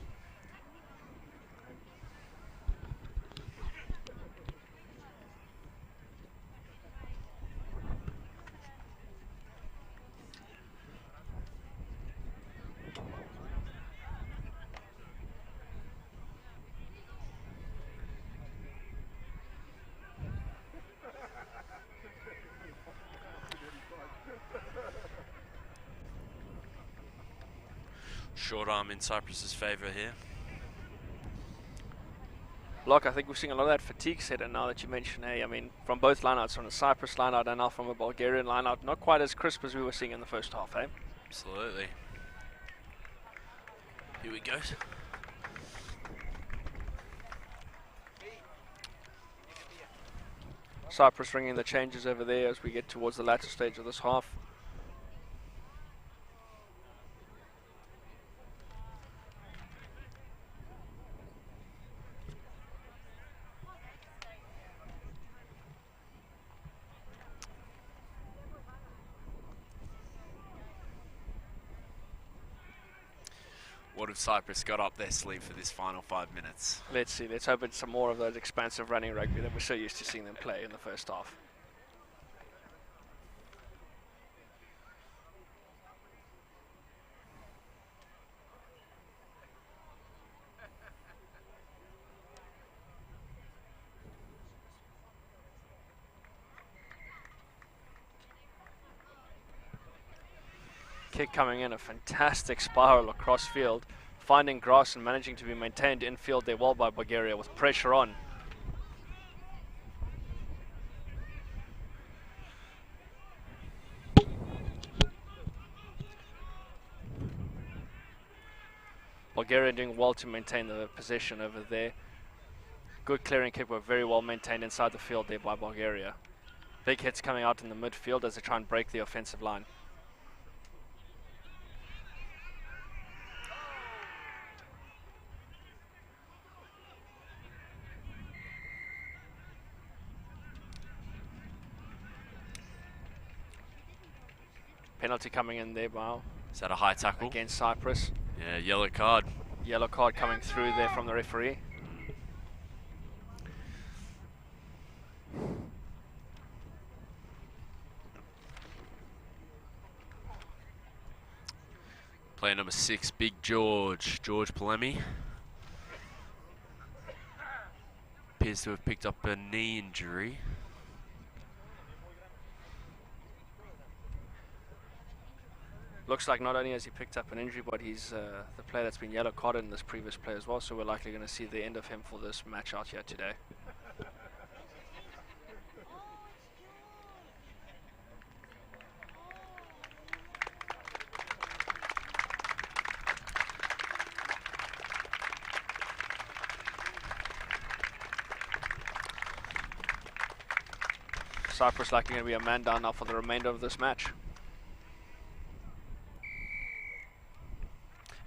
Short arm in Cyprus's favour here. Look, I think we're seeing a lot of that fatigue set in now that you mentioned. Hey, I mean, from both lineouts, from a Cyprus lineout and now from a Bulgarian lineout, not quite as crisp as we were seeing in the first half, eh? Absolutely. Here we go. Cyprus ringing the changes over there as we get towards the latter stage of this half. What have Cyprus got up their sleeve for this final 5 minutes? Let's see. Let's hope it's some more of those expansive running rugby that we're so used to seeing them play in the first half. Kick coming in, a fantastic spiral across field, finding grass and managing to be maintained in field there well by Bulgaria with pressure on. Bulgaria doing well to maintain the possession over there. Good clearing kick, but very well maintained inside the field there by Bulgaria. Big hits coming out in the midfield as they try and break the offensive line. Penalty coming in there, Bao. Is that a high tackle? Against Cyprus. Yeah, yellow card. Yellow card coming through there from the referee. Player number 6, Big George Polemi. Appears to have picked up a knee injury. Looks like not only has he picked up an injury, but he's the player that's been yellow carded in this previous play as well, so we're likely going to see the end of him for this match out here today. Cyprus likely going to be a man down now for the remainder of this match.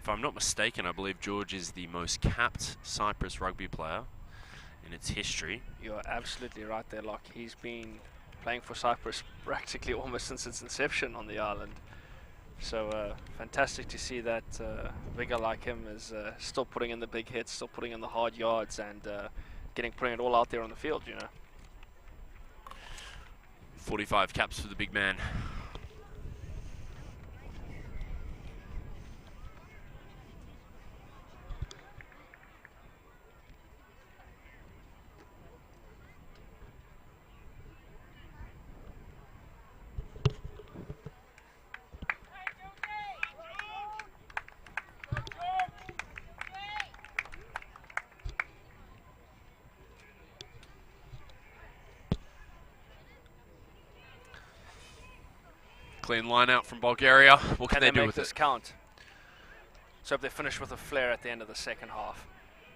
If I'm not mistaken, I believe George is the most capped Cyprus rugby player in its history. You're absolutely right there, Locke. He's been playing for Cyprus practically almost since its inception on the island. So fantastic to see that Vigor like him is still putting in the big hits, still putting in the hard yards, and putting it all out there on the field, you know. 45 caps for the big man. Clean line out from Bulgaria. What can they do make with this it? count? So if they finish with a flare at the end of the second half.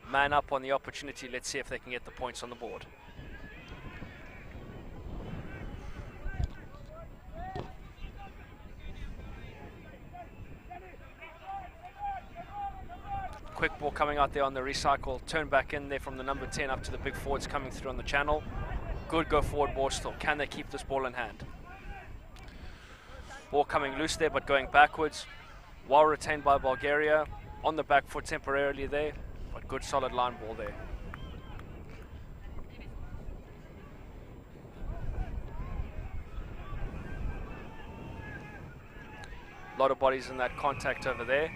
Man up on the opportunity. Let's see if they can get the points on the board. Quick ball coming out there on the recycle. Turn back in there from the number 10 up to the big forwards coming through on the channel. Good go forward ball still. Can they keep this ball in hand? Ball coming loose there but going backwards. Well retained by Bulgaria. On the back foot temporarily there. But good solid line ball there. A lot of bodies in that contact over there.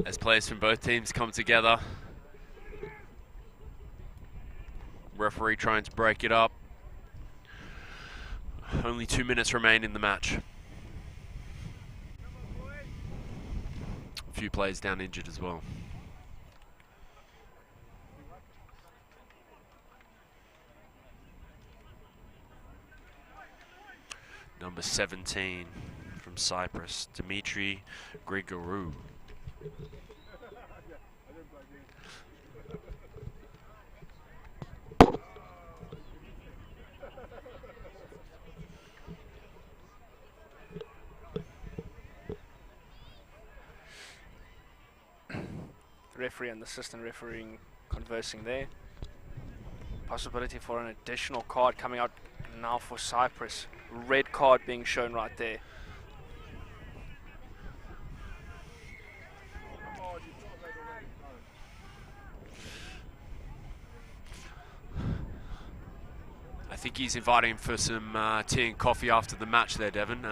As players from both teams come together. Referee trying to break it up. Only 2 minutes remain in the match. A few players down injured as well. Number 17 from Cyprus, Dimitri Grigorou. The referee and the assistant refereeing conversing there. Possibility for an additional card coming out now for Cyprus. Red card being shown right there. I think he's inviting him for some tea and coffee after the match there, Devon.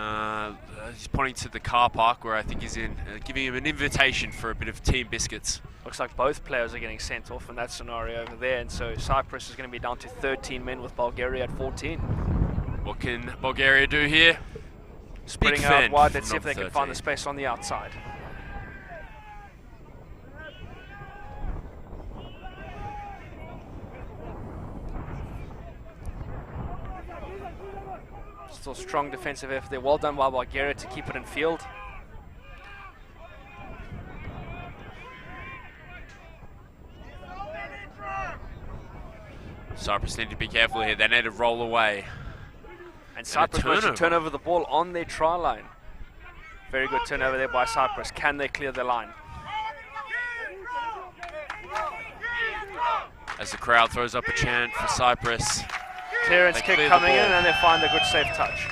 He's pointing to the car park where I think he's in, giving him an invitation for a bit of tea and biscuits. Looks like both players are getting sent off in that scenario over there, and so Cyprus is going to be down to 13 men with Bulgaria at 14. What can Bulgaria do here? Spreading out wide, let's see if they can find the space on the outside. Still strong defensive effort there. Well done by Bulgaria to keep it in field. Cyprus need to be careful here. They need to roll away. And Cyprus wants to turn over the ball on their try line. Very good turnover there by Cyprus. Can they clear the line? As the crowd throws up a chant for Cyprus. Clearance kick coming in, and they find a good safe touch.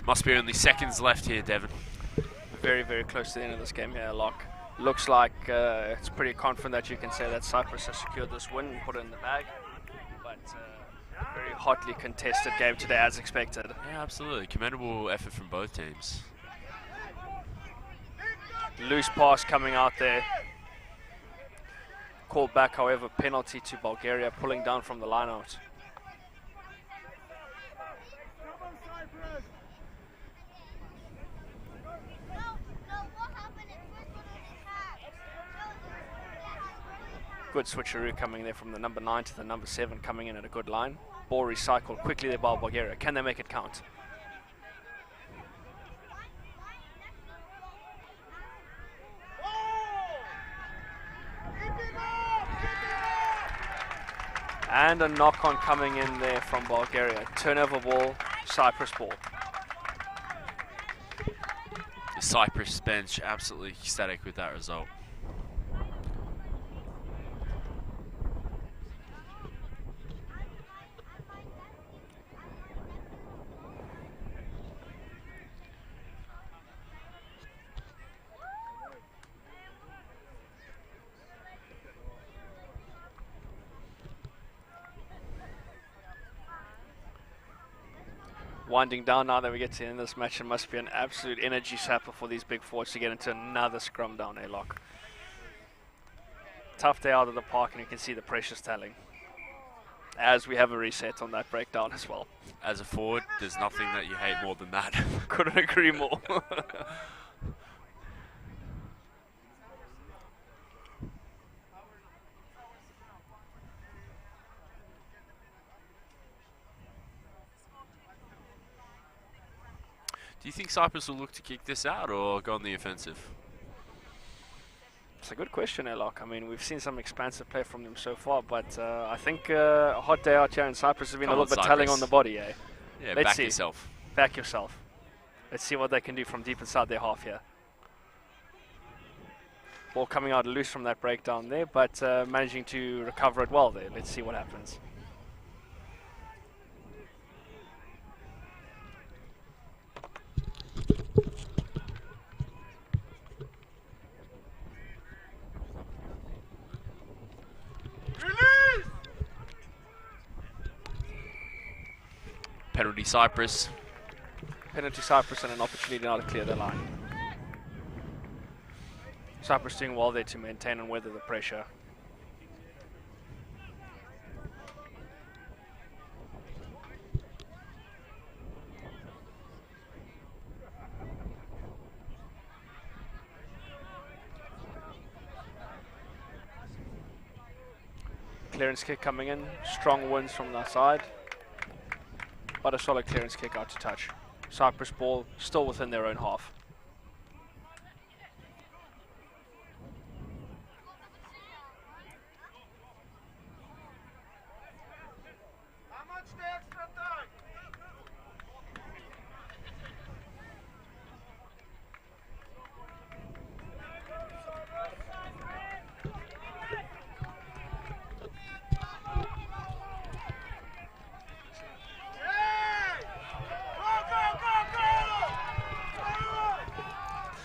Must be only seconds left here, Devon. Very, very close to the end of this game here, Locke. Looks like it's pretty confident that you can say that Cyprus has secured this win and put it in the bag. But very hotly contested game today, as expected. Yeah, absolutely. Commendable effort from both teams. Loose pass coming out there. Called back, however, penalty to Bulgaria, pulling down from the line out. Good switcheroo coming there from the number 9 to the number 7, coming in at a good line. Ball recycled quickly there by Bulgaria. Can they make it count? And a knock-on coming in there from Bulgaria. Turnover ball, Cyprus ball. The Cyprus bench absolutely ecstatic with that result. Winding down now that we get to the end of this match, it must be an absolute energy sapper for these big forwards to get into another scrum down, Lock. tough day out of the park, and you can see the pressure's telling. As we have a reset on that breakdown as well. As a forward, there's nothing that you hate more than that. Couldn't agree more. Do you think Cyprus will look to kick this out or go on the offensive? It's a good question, Elok. I mean, we've seen some expansive play from them so far, but I think a hot day out here in Cyprus has been a little bit telling on the body, eh? Yeah, Let's back see. yourself. Back yourself. Let's see what they can do from deep inside their half here. Ball coming out loose from that breakdown there, but managing to recover it well there. Let's see what happens. Penalty Cyprus. Penalty Cyprus and an opportunity now to clear the line. Cyprus doing well there to maintain and weather the pressure. Clearance kick coming in, strong winds from the side, but a solid clearance kick out to touch. Cyprus ball still within their own half. How much the extra time?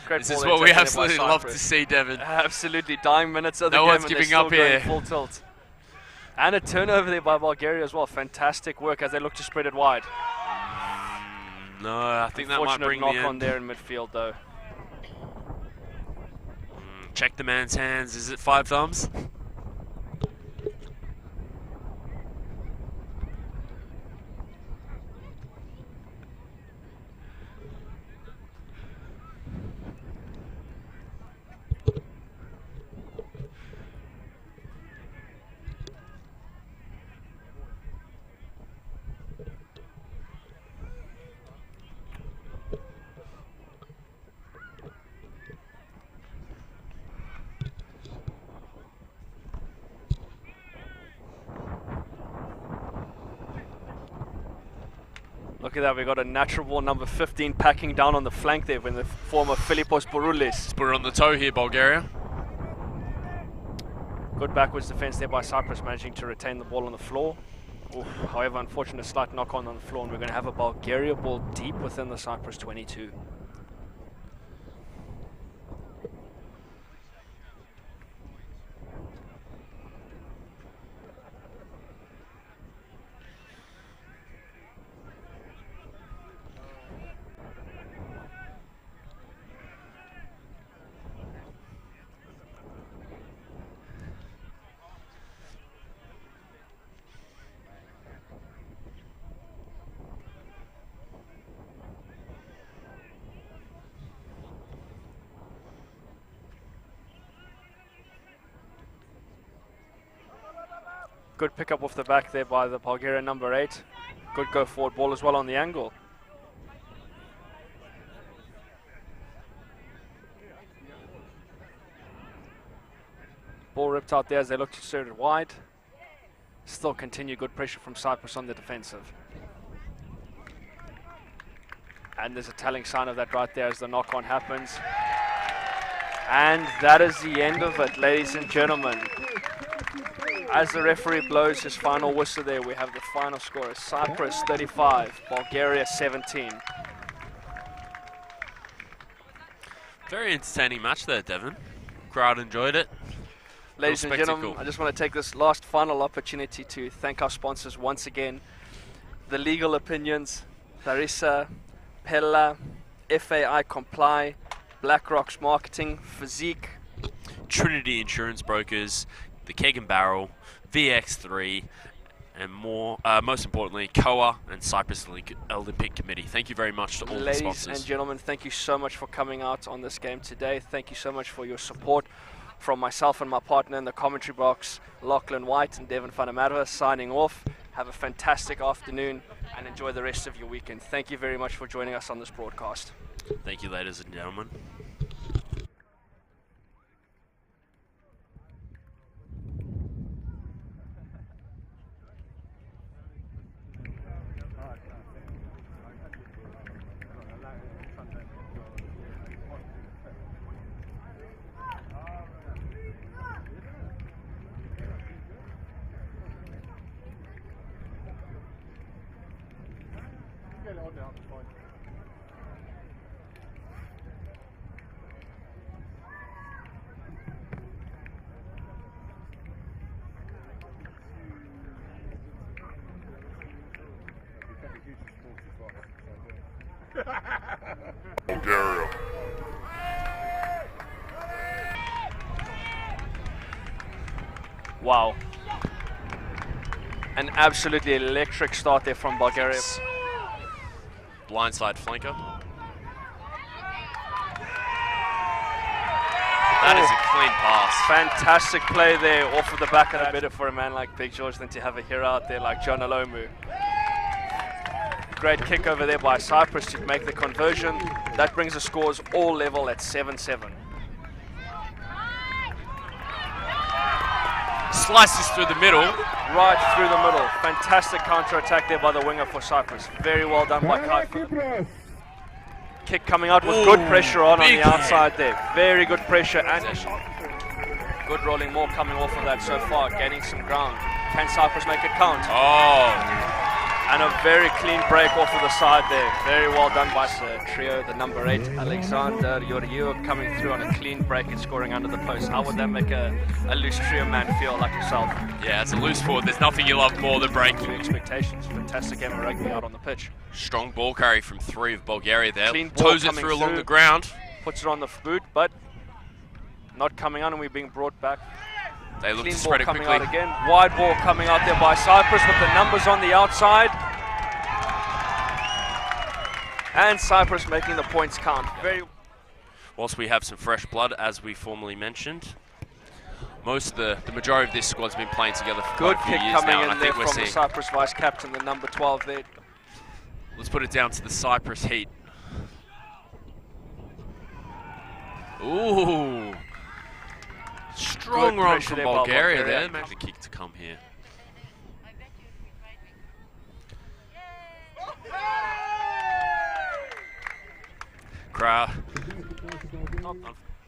This is what we absolutely love to see, Devon. Absolutely, dying minutes of the No game. one's and they're giving still up going here. Full tilt. And a turnover there by Bulgaria as well. Fantastic work as they look to spread it wide. No, I think that might bring the knock end. on there in midfield though. Check the man's hands. Is it 5 thumbs? Look at that, we got a natural ball number 15 packing down on the flank there in the form of Philippos Boroulis. We're on the toe here, Bulgaria. Good backwards defense there by Cyprus, managing to retain the ball on the floor. Oof, however, unfortunate slight knock on the floor, and we're going to have a Bulgaria ball deep within the Cyprus 22. Good pick up off the back there by the Bulgarian number 8. Good go forward ball as well on the angle. Ball ripped out there as they look to serve it wide. Still continue good pressure from Cyprus on the defensive. And there's a telling sign of that right there as the knock-on happens. And that is the end of it, ladies and gentlemen. As the referee blows his final whistle there, we have the final score as Cyprus 35, Bulgaria 17. Very entertaining match there, Devon. Crowd enjoyed it. Ladies and spectacle. gentlemen, I just want to take this last final opportunity to thank our sponsors once again. The Legal Opinions, Larissa, Pella, FAI Comply, BlackRock's Marketing, Physique, Trinity Insurance Brokers, the Keg and Barrel, VX3, and more, most importantly, COA and Cyprus Olympic Committee. Thank you very much to all the sponsors. Ladies and gentlemen, thank you so much for coming out on this game today. Thank you so much for your support. From myself and my partner in the commentary box, Lachlan White and Devin Fanamarva, signing off. Have a fantastic afternoon and enjoy the rest of your weekend. Thank you very much for joining us on this broadcast. Thank you, ladies and gentlemen. Bulgaria. Wow. An absolutely electric start there from Bulgaria. Blindside flanker. That is a clean pass. Fantastic play there off of the back of that. Better for a man like Big George than to have a hero out there like John Alomu. Great kick over there by Cyprus to make the conversion. That brings the scores all level at 7-7. Slices through the middle. Right through the middle. Fantastic counter-attack there by the winger for Cyprus. Very well done by Kai. Kick coming out with good pressure on the outside there. Very good pressure and good rolling. More coming off of that so far, gaining some ground. Can Cyprus make it count? Oh. And a very clean break off of the side there. Very well done by the trio, the number 8, Alexander Georgiou, coming through on a clean break and scoring under the post. How would that make a loose trio man feel like yourself? Yeah, it's a loose forward. There's nothing you love more than breaking. Expectations. Fantastic game of rugby out on the pitch. Strong ball carry from 3 of Bulgaria there. Clean ball Toes it coming through along the ground. Puts it on the boot, but not coming on, and we're being brought back. They look Clean to spread ball it coming quickly. out again. Wide ball coming out there by Cyprus with the numbers on the outside. And Cyprus making the points count. Whilst we have some fresh blood, as we formerly mentioned, the majority of this squad's been playing together for Good quite a few kick years coming now, in and I there think we're from seeing. the Cyprus vice captain, the number 12 there. Let's put it down to the Cyprus heat. Ooh. Strong Good run pressure from there by Bulgaria Bulgaria. there. Make the kick to come here. Crowd.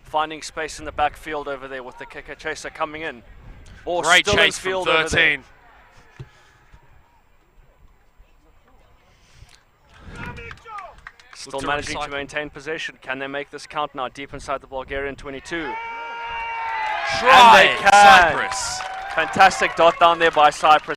Finding space in the backfield over there with the kicker chaser coming in. Or Great still in chase from field over there. 13. Still managing to maintain possession. Can they make this count now? Deep inside the Bulgarian 22. Try, and they can. Cyprus. Fantastic dot down there by Cyprus.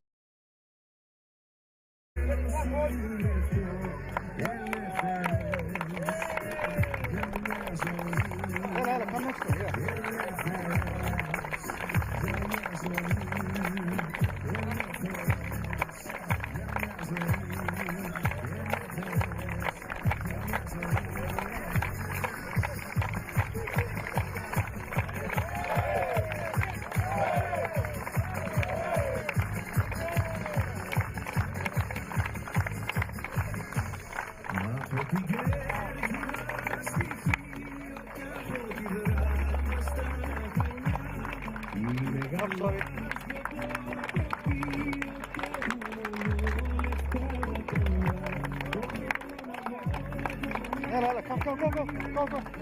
Come, go, go, go, go, go.